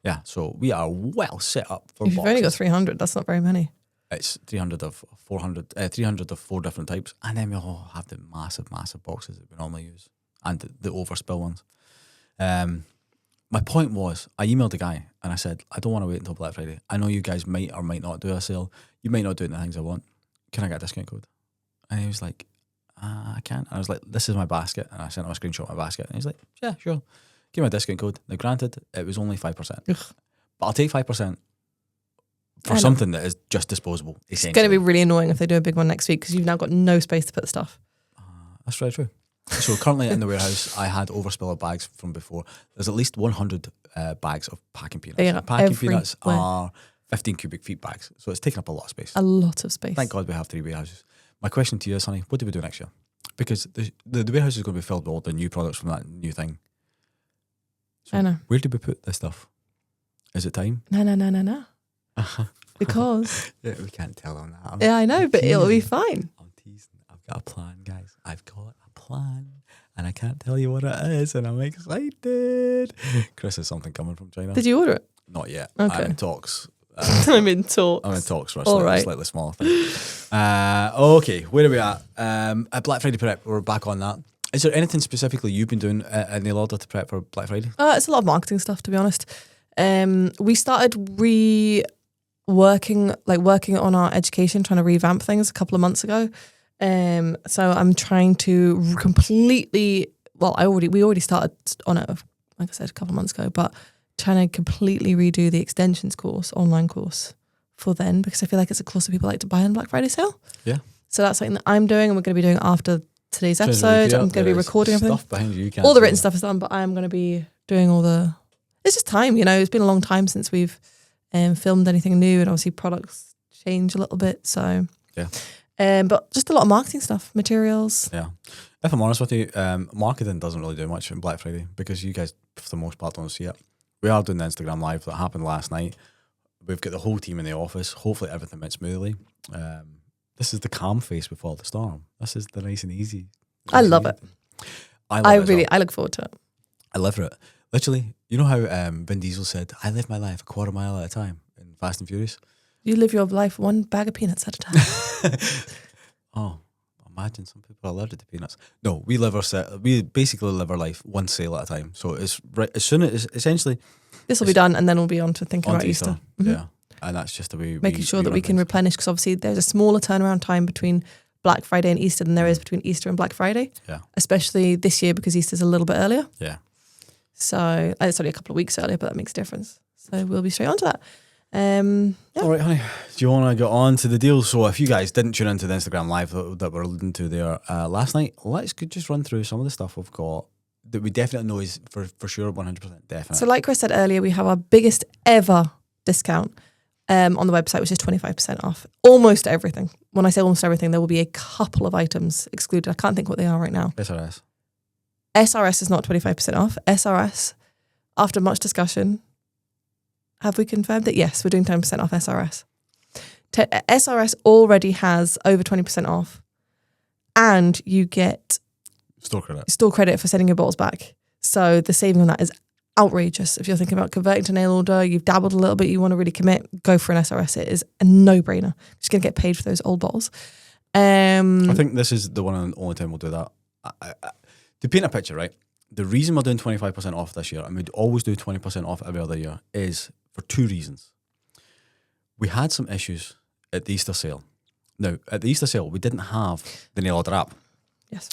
Yeah, so we are well set up for If you've only got boxes. 300, that's not very many. It's 300 of 4 different types. And then we all have the massive boxes that we normally use and the overspill ones. My point was, I emailed the guy and I said, I don't want to wait until Black Friday. I know you guys might or might not do a sale. You might not do the things I want. Can I get a discount code? And he was like, I can't. And I was like, this is my basket. And I sent him a screenshot of my basket. And he's like, yeah, sure. Give me a discount code. Now, granted, it was only 5%. But I'll take 5% for something that is just disposable. It's going to be really annoying if they do a big one next week because you've now got no space to put the stuff. That's very true. So currently in the warehouse, I had overspill of bags from before. There's at least 100 bags of packing peanuts. They are And packing everywhere. peanuts are 15 cubic feet bags. So it's taking up a lot of space. A lot of space. Thank God we have 3 warehouses. My question to you is, honey, what do we do next year? Because the warehouse is going to be filled with all the new products from that new thing. So I know. where did we put this stuff? Is it time? No. Because Yeah, we can't tell them that. yeah, I know, but it'll be teasing. fine. I'm teasing. I've got a plan, guys. I've got a plan. And I can't tell you what it is, and I'm excited. Chris has something coming from China. Did you order it? Not yet. Okay. I'm in talks. I'm in talks. I'm in talks for a All right. slightly smaller thing. Okay, where are we at? At Black Friday prep, we're back on that. Is there anything specifically you've been doing in the order to prep for Black Friday? It's a lot of marketing stuff, to be honest. We started working on our education, trying to revamp things a couple of months ago. So I'm trying to completely. Well, we already started on it, like I said, a couple of months ago, but trying to completely redo the extensions course, online course for then, because I feel like it's a course that people like to buy on Black Friday sale. Yeah. So that's something that I'm doing, and we're going to be doing after today's episode. I'm going to be recording everything. Stuff behind you. Can't All the see written it. stuff is done, but I'm going to be doing all the. It's just time, It's been a long time since we've filmed anything new, and obviously products change a little bit. So Yeah. But just a lot of marketing stuff, materials. Yeah. If I'm honest with you, marketing doesn't really do much in Black Friday because you guys, for the most part, don't see it. We are doing the Instagram Live that happened last night. We've got the whole team in the office. Hopefully everything went smoothly. This is the calm face before the storm. This is the nice and easy. I love it. I love it. I look forward to it. I live for it. Literally, you know how Vin Diesel said, I live my life a quarter mile at a time in Fast and Furious? You live your life one bag of peanuts at a time. Oh, imagine some people are allergic to peanuts. No, we basically live our life one sale at a time. So it's right as soon as essentially This will be done, and then we'll be on to thinking about Easter. Mhm. Yeah, and that's just the way Making sure that run we can things. replenish, because obviously there's a smaller turnaround time between Black Friday and Easter than there is between Easter and Black Friday. Yeah, Especially this year because Easter's a little bit earlier. yeah. So it's only a couple of weeks earlier, but that makes a difference. So we'll be straight on to that. Yeah. All right, honey. Do you want to get on to the deal? So if you guys didn't tune into the Instagram Live that we're alluding to there last night, let's just run through some of the stuff we've got that we definitely know is for sure 100% definite. So like Chris said earlier, we have our biggest ever discount on the website, which is 25% off. Almost everything. When I say almost everything, there will be a couple of items excluded. I can't think what they are right now. SRS. SRS is not 25% off. SRS, after much discussion, have we confirmed that? Yes, we're doing 10% off SRS. SRS already has over 20% off, and you get Store credit. store credit for sending your bottles back. So the saving on that is outrageous. If you're thinking about converting to nail order, you've dabbled a little bit, you want to really commit, go for an SRS. It is a no-brainer. Just going to get paid for those old bottles. I think this is the one and only time we'll do that. To paint a picture, right? The reason we're doing 25% off this year, and we'd always do 20% off every other year, is for two reasons. We had some issues at the Easter sale. Now, at the Easter sale, we didn't have the nail order app. Yes.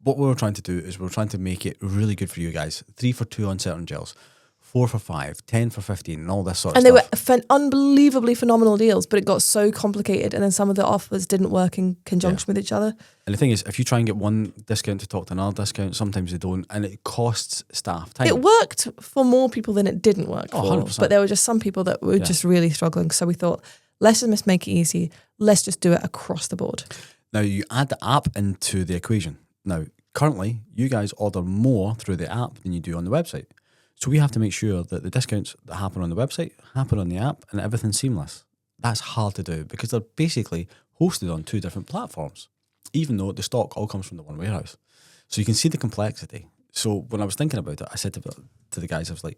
What we were trying to do is we were trying to make it really good for you guys. 3 for 2 on certain gels, 4 for 5, 10 for 15, and all this sort of And stuff. they were unbelievably phenomenal deals, but it got so complicated, and then some of the offers didn't work in conjunction with each other. And the thing is, if you try and get one discount to talk to another discount, sometimes they don't, and it costs staff time. It worked for more people than it didn't work Oh, for. 100%. But there were just some people that were just really struggling. So we thought, let's just make it easy. Let's just do it across the board. Now, you add the app into the equation. Now, currently, you guys order more through the app than you do on the website. So we have to make sure that the discounts that happen on the website happen on the app and everything's seamless. That's hard to do because they're basically hosted on 2 different platforms, even though the stock all comes from the one warehouse. So you can see the complexity. So when I was thinking about it, I said to the guys, I was like,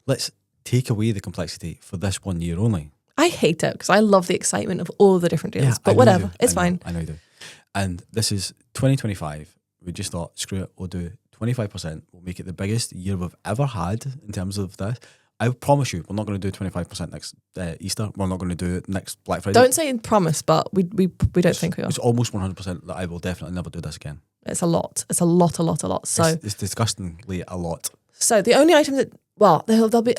let's take away the complexity for this 1 year only. I hate it because I love the excitement of all the different deals. Yeah, but I know whatever, you do. it's I know, fine. I know you do. And this is 2025. We just thought, screw it, we'll do 25%. We'll make it the biggest year we've ever had in terms of this. I promise you, we're not going to do 25% next Easter. We're not going to do it next Black Friday. Don't say promise, but we don't think we are. It's almost 100% that I will definitely never do this again. It's a lot. It's a lot. So It's disgustingly a lot. So the only items that, well, they'll be,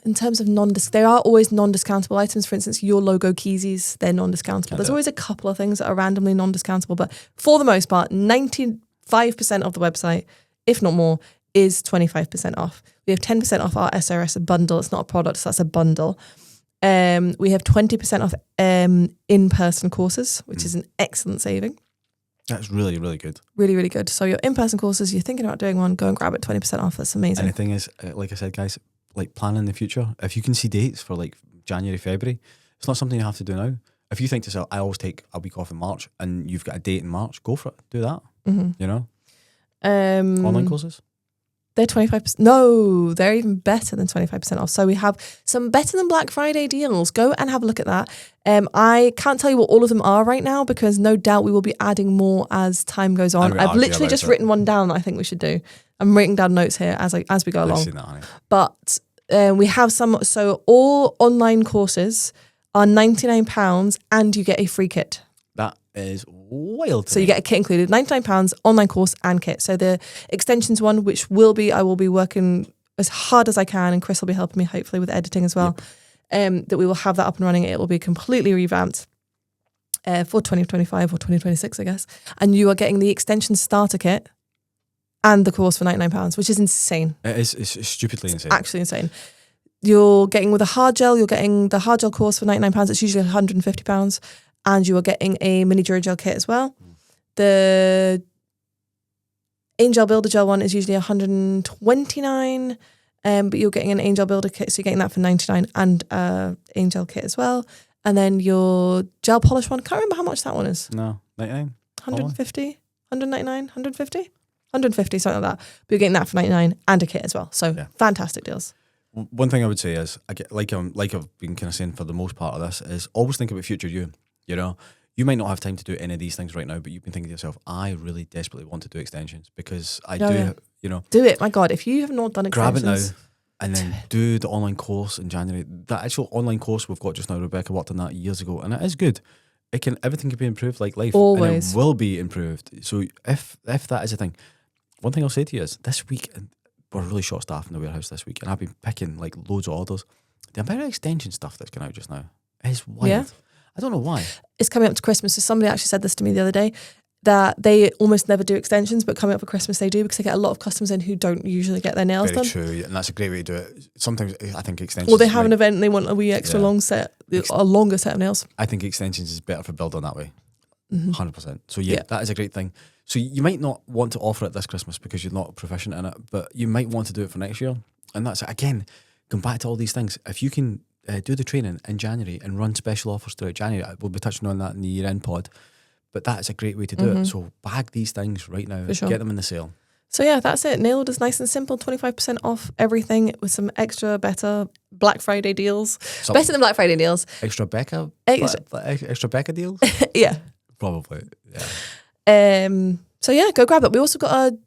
in terms of there are always non-discountable items. For instance, your logo keysies, they're non-discountable. There's always a couple of things that are randomly non-discountable, but for the most part, 95% of the website, if not more, is 25% off. We have 10% off our SRS bundle. It's not a product, so that's a bundle. We have 20% off in-person courses, which is an excellent saving. That's really, really good. Really, really good. So your in-person courses, you're thinking about doing one, go and grab it 20% off. That's amazing. And the thing is, like I said, guys, like plan in the future. If you can see dates for like January, February, it's not something you have to do now. If you think to yourself, I always take a week off in March, and you've got a date in March, go for it. Do that. You know? Online courses? They're 25%. No, they're even better than 25% off. So we have some better than Black Friday deals. Go and have a look at that. I can't tell you what all of them are right now because no doubt we will be adding more as time goes on. I've literally just written one down that I think we should do. I'm writing down notes here as we go along. But we have some. So all online courses are £99 and you get a free kit. That is wild. So you get a kit included, £99, online course and kit. So the extensions one, which I will be working as hard as I can, and Chris will be helping me hopefully with editing as well, that we will have that up and running. It will be completely revamped for 2025 or 2026, I guess. And you are getting the extension starter kit and the course for £99, which is insane. It's stupidly insane. Actually insane. You're getting with a hard gel, you're getting the hard gel course for £99. It's usually £150. And you are getting a mini Duragel kit as well. The Angel Builder Gel one is usually $129, but you're getting an Angel Builder kit, so you're getting that for $99 and Angel kit as well. And then your gel polish one, can't remember how much that one is. No, 99? 150, 199, 150? 150, something like that. But you're getting that for $99 and a kit as well. So fantastic deals. One thing I would say is, like I've been kind of saying for the most part of this, is always think about future you. You know, you might not have time to do any of these things right now, but you've been thinking to yourself, I really desperately want to do extensions because you know. Do it. My God, if you have not done extensions. Grab it now and then do the online course in January. That actual online course we've got just now, Rebecca worked on that years ago, and it is good. Everything can be improved like life. Always. And it will be improved. So if that is a thing, one thing I'll say to you is this week, we're really short staffed in the warehouse this week, and I've been picking like loads of orders. The amount of extension stuff that's going out just now is wild. Yeah. I don't know why. It's coming up to Christmas. So somebody actually said this to me the other day, that they almost never do extensions, but coming up for Christmas they do because they get a lot of customers in who don't usually get their nails done. Very true, and that's a great way to do it. Sometimes I think extensions... Or they have an event and they want a wee extra long set, a longer set of nails. I think extensions is better for building that way. 100%. So that is a great thing. So you might not want to offer it this Christmas because you're not proficient in it, but you might want to do it for next year. And that's, again, come back to all these things. If you can... do the training in January and run special offers throughout January. We'll be touching on that in the year-end pod, but that is a great way to do it. So bag these things right now. Get them in the sale. So yeah, that's it. Nailed is nice and simple. 25% off everything with some extra better Black Friday deals. Better than Black Friday deals. Extra Becca deals? Yeah. Probably, yeah. So yeah, go grab it. We also got a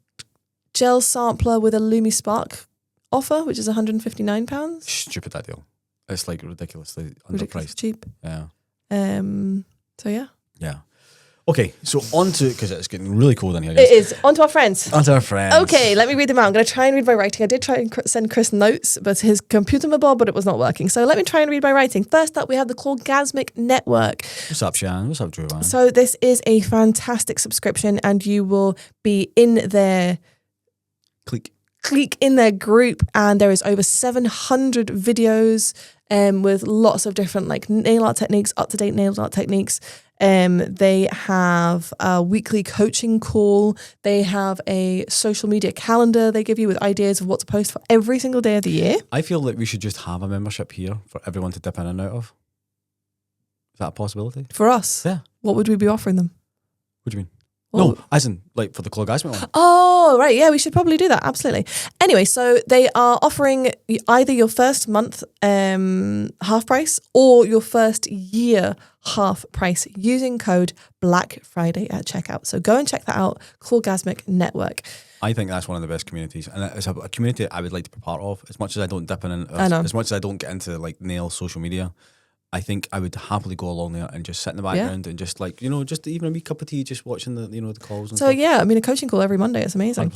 gel sampler with a Lumi Spark offer, which is £159. Stupid, that deal. It's like ridiculously underpriced. Cheap. Yeah. So yeah. Yeah. Okay, so on to, because it's getting really cold in here, guys. It is. On to our friends. Okay, let me read them out. I'm going to try and read my writing. I did try and send Chris notes, but his computer but it was not working. So let me try and read my writing. First up, we have the Clawgasmic Network. What's up, Shan? What's up, Drew? So this is a fantastic subscription, and you will be in their clique in their group, and there is over 700 videos with lots of different like nail art techniques, up-to-date nail art techniques. They have a weekly coaching call. They have a social media calendar they give you with ideas of what to post for every single day of the year. I feel like we should just have a membership here for everyone to dip in and out of. Is that a possibility? For us? Yeah. What would we be offering them? What do you mean? No, as in, like, for the Clawgasmic one. Oh, right. Yeah, we should probably do that. Absolutely. Anyway, so they are offering either your first month half price or your first year half price using code Black Friday at checkout. So go and check that out. Clawgasmic Network. I think that's one of the best communities, and it's a community I would like to be part of. As much as I don't dip in, as much as I don't get into like nail social media, I think I would happily go along there and just sit in the background and just like, just even a wee cup of tea, just watching the, the calls and stuff. Yeah, I mean, a coaching call every Monday, it's amazing.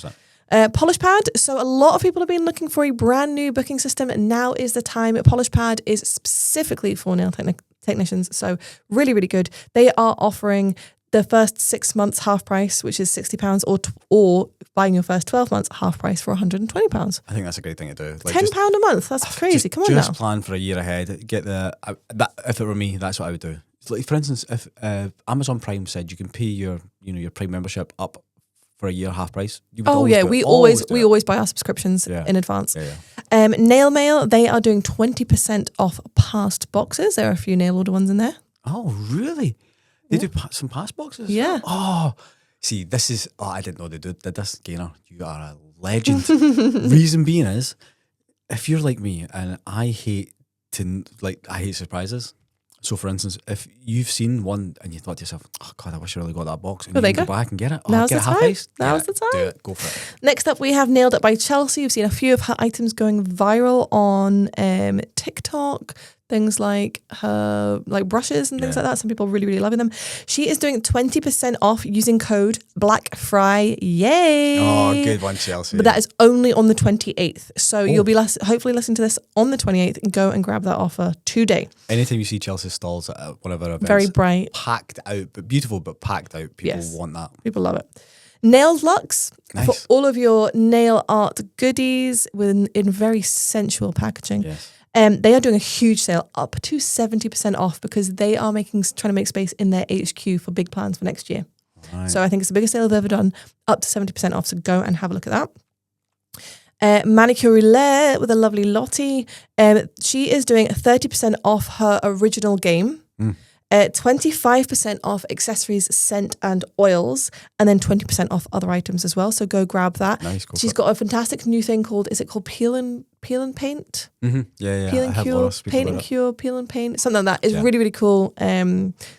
100%. Polish Pad. So a lot of people have been looking for a brand new booking system, and now is the time. Polish Pad is specifically for nail technicians, so really, really good. They are offering the first 6 months half price, which is £60, or buying your first 12 months half price for £120. I think that's a great thing to do. Like £10 a month. That's crazy. Come on now. Just plan for a year ahead. Get if it were me, that's what I would do. Like, for instance, if Amazon Prime said you can pay your your Prime membership up for a year half price. You would Oh always yeah, do it. we Always do it. always buy our subscriptions Yeah. in advance. Yeah. Nail Mail, they are doing 20% off past boxes. There are a few nail order ones in there. Oh, really? They do some pass boxes? Yeah. Oh, see, this is... Oh, I didn't know they did this, Gaynor. You are a legend. Reason being is, if you're like me, and I hate surprises. So, for instance, if you've seen one and you thought to yourself, "Oh God, I wish I really got that box," and Well, you there can you go go. back and get it. Now's Get the it half time. price. Now's Yeah, the time. Do it. Go for it. Next up, we have Nailed It by Chelsea. You've seen a few of her items going viral on TikTok. Things like her brushes and things Yeah. like that. Some people really, really loving them. She is doing 20% off using code BLACKFRY. Yay! Oh, good one, Chelsea. But that is only on the 28th. So you'll be Oh. hopefully listening to this on the 28th and go and grab that offer today. Anytime you see Chelsea stalls at one of our events, Very bright. packed out, but beautiful, but packed out. People Yes. want that. People love it. Nails Luxe for Nice. all of your nail art goodies in very sensual packaging. Yes. They are doing a huge sale up to 70% off because they are trying to make space in their HQ for big plans for next year. Right. So I think it's the biggest sale they've ever done, up to 70% off. So go and have a look at that. Manicure Roulette with a lovely Lottie. She is doing 30% off her original game. 25% off accessories, scent and oils, and then 20% off other items as well. So go grab that. Nice. Go She's for got a fantastic new thing called Peel and Paint? it. Mm-hmm. Yeah. Peel I and have Cure, lots of people Paint and about it. Cure, Peel and Paint, something like that. It's Yeah. really, really cool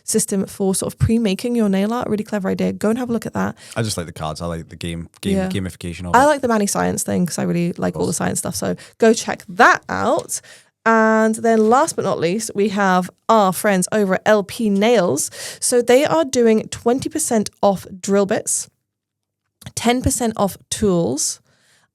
system for sort of pre-making your nail art. Really clever idea. Go and have a look at that. I just like the cards. I like the Yeah. gamification of I it. like the Manny Science thing because I really like all the science stuff. So go check that out. And then last but not least, we have our friends over at LP Nails. So they are doing 20% off drill bits, 10% off tools,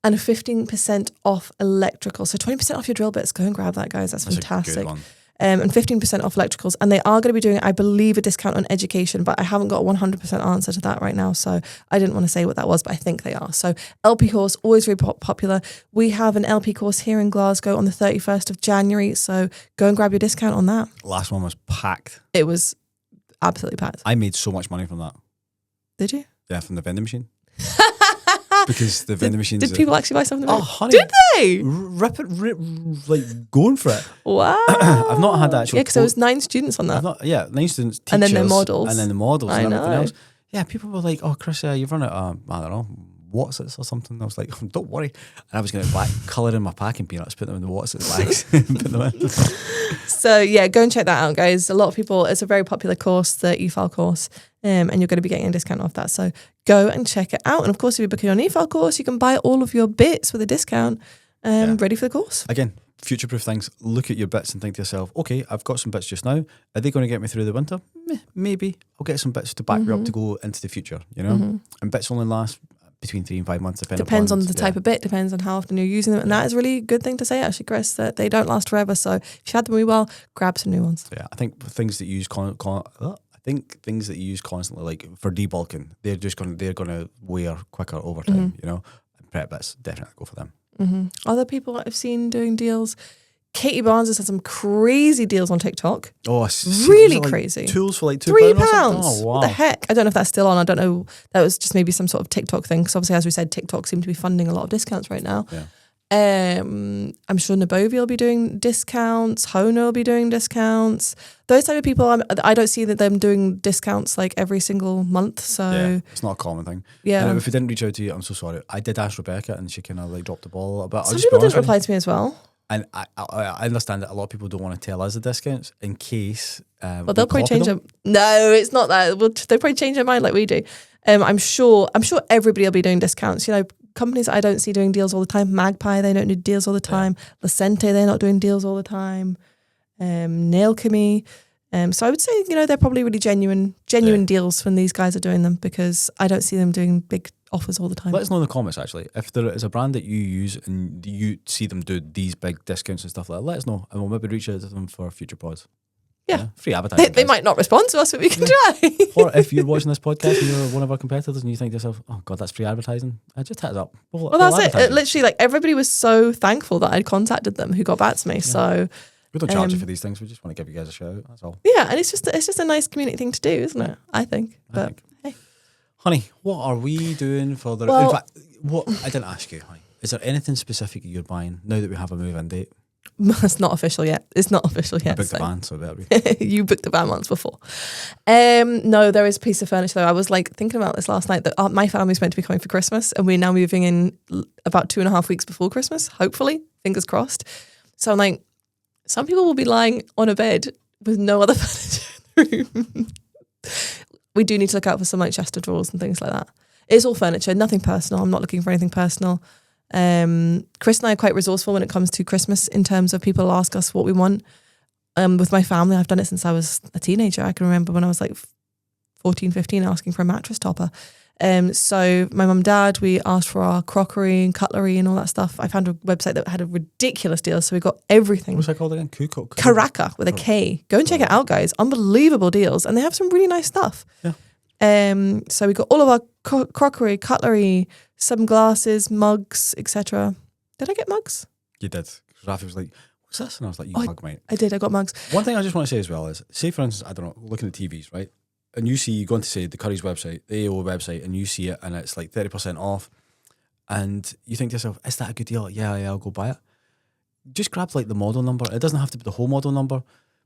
and 15% off electrical. So 20% off your drill bits. Go and grab that, guys. That's That's fantastic. a good one. And 15% off electricals. And they are going to be doing, I believe, a discount on education, but I haven't got a 100% answer to that right now. So I didn't want to say what that was, but I think they are. So LP course, always very popular. We have an LP course here in Glasgow on the 31st of January. So go and grab your discount on that. Last one was packed. It was absolutely packed. I made so much money from that. Did you? Yeah, from the vending machine. Because the vending machines. Did people actually buy something? Oh, honey. Did they? Rip, like going for it. Wow. I've not had that actually. Yeah, because there was 9 students on that. 9 students, teachers, And then their models. and then the models I and everything know. else. Yeah, people were like, "Oh, Chris, you've run out. I don't know, Watsits or something." I was like, "Don't worry." And I was going to colour in my packing peanuts, put them in the Watsits bags, put them in. So yeah, go and check that out, guys. A lot of people, it's a very popular course, the eFile course, and you're going to be getting a discount off that. So go and check it out. And of course, if you book your eFile course, you can buy all of your bits with a discount, ready for the course. Again, future-proof things. Look at your bits and think to yourself, "Okay, I've got some bits just now. Are they going to get me through the winter? Maybe. I'll get some bits to back me up to go into the future. You know, and bits only last between 3 and 5 months, Depends on the type of bit, depends on how often you're using them. And that is a really good thing to say, actually, Chris, that they don't last forever. So if you've had them really well, grab some new ones. Yeah, I think things that you use things that you use constantly, like for debulking, they're gonna wear quicker over time. You know, and prep bits definitely go for them. Other people that I've seen doing deals, Katie Barnes has had some crazy deals on TikTok. Oh, Really crazy. Tools for like £2 £3. or something? Oh, wow. What the heck? I don't know if that's still on. I don't know. That was just maybe some sort of TikTok thing. Because obviously, as we said, TikTok seemed to be funding a lot of discounts right now. Yeah. I'm sure Nabovi will be doing discounts. Hono will be doing discounts. Those type of people, I don't see that them doing discounts like every single month. So Yeah, it's not a common thing. yeah. And if we didn't reach out to you, I'm so sorry. I did ask Rebecca, and she kind of like dropped the ball a little bit. I'll Some just be people honest didn't with you. reply to me as well. And I understand that a lot of people don't want to tell us the discounts in case. Well, they'll probably change them. No, it's not that. They'll probably change their mind like we do. I'm sure everybody will be doing discounts. You know, companies I don't see doing deals all the time. Magpie, they don't do deals all the time. Lacente, they're not doing deals all the time. Nail Chemie. So I would say, you know, they're probably really genuine deals when these guys are doing them, because I don't see them doing big offers all the time. Let us know in the comments, actually. If there is a brand that you use and you see them do these big discounts and stuff like that, let us know, and we'll maybe reach out to them for future pods. Yeah. Free advertising. They might not respond to us, but we can try. Or if you're watching this podcast and you're one of our competitors and you think to yourself, "Oh God, that's free advertising," just hit us up. Well, that's it. Literally, like, everybody was so thankful that I'd contacted them who got back to me. So We don't charge you for these things. We just want to give you guys a shout out. That's all. yeah, and it's just a nice community thing to do, isn't it? I think. I But think. hey, Honey, what are we doing for the... Well- in fact, what I didn't ask you, honey. Is there anything specific you're buying now that we have a move-in date? It's not official yet. It's not official I yet. booked the so. van, so it better be. You booked the van months before. No, there is a piece of furniture though. I was like thinking about this last night that my family's meant to be coming for Christmas and we're now moving in about 2.5 weeks before Christmas, hopefully, fingers crossed. So I'm like, some people will be lying on a bed with no other furniture in the room. We do need to look out for some like chest of drawers and things like that. It's all furniture, nothing personal. I'm not looking for anything personal. Chris and I are quite resourceful when it comes to Christmas in terms of people ask us what we want. With my family, I've done it since I was a teenager. I can remember when I was like 14, 15 asking for a mattress topper. So my mum and dad, we asked for our crockery and cutlery and all that stuff. I found a website that had a ridiculous deal. So we got everything. What's that called again? Cook. Karaka with a K. Go and check it out, guys. Unbelievable deals. And they have some really nice stuff. Yeah. So we got all of our crockery, cutlery, some glasses, mugs, etc. Did I get mugs? You did. Rafi was like, what's this? And I was like, you Oh, mug, mate. I did. I got mugs. One thing I just want to say as well is, say for instance, I don't know, looking at TVs, right? And you go into say the Curry's website, the AO website, and you see it and it's like 30% off. And you think to yourself, is that a good deal? Yeah, I'll go buy it. Just grab like the model number. It doesn't have to be the whole model number.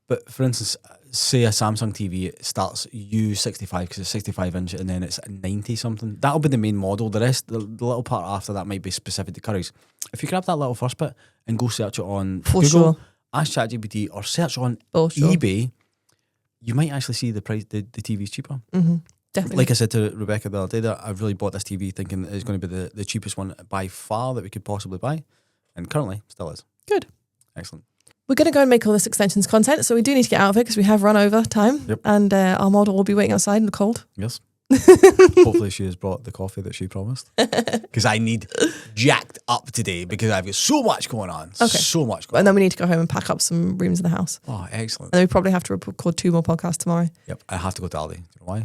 But for instance, say a Samsung TV, it starts U65 because it's 65 inch and then it's 90 something. That'll be the main model. The rest, the little part after that might be specific to Curry's. If you grab that little first bit and go search it on For Google, sure. ask ChatGPT or search on For sure. eBay, you might actually see the price, the TV's cheaper. Mm-hmm. Definitely. Like I said to Rebecca the other day, that I really bought this TV thinking it's going to be the cheapest one by far that we could possibly buy. And currently, still is. Good. Excellent. We're going to go and make all this extensions content, so we do need to get out of it because we have run over time. Yep. And our model will be waiting outside in the cold. Yes. Hopefully she has brought the coffee that she promised. Because I need jacked up today because I've got so much going on. Okay. So much going And on. then we need to go home and pack up some rooms in the house. Oh, excellent. And then we probably have to record 2 more podcasts tomorrow. Yep. I have to go to Aldi. Do you know why?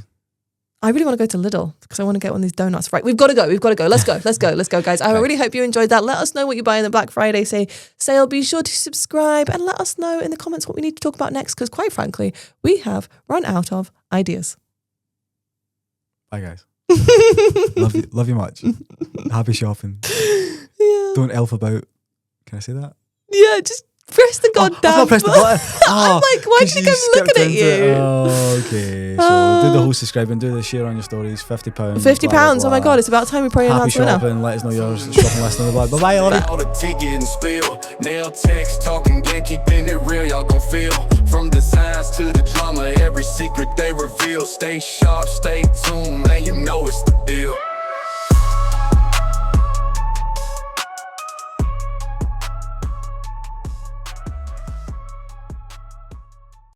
I really want to go to Lidl because I want to get one of these donuts. Right, we've got to go. Let's go, guys. I Right. really hope you enjoyed that. Let us know what you buy in the Black Friday sale. Be sure to subscribe and let us know in the comments what we need to talk about next because quite frankly, we have run out of ideas. Bye, guys. Love you much. Happy shopping. Yeah. Don't elf about. Can I say that? Yeah, just press the goddamn I've not pressed the button. I'm like, why do you think I'm looking at you? Oh, okay. So do the whole subscribing, do the share on your stories. £50. £50. Oh my God, it's about time we probably Happy announce the winner. shopping. Let us know your shopping list on the blog. Bye-bye. I love you. All the ticket and spill, nail text, talking game, keeping it real, y'all gon' feel. From designs to the drama, every secret they reveal. Stay sharp, stay tuned, man, you know it's the deal.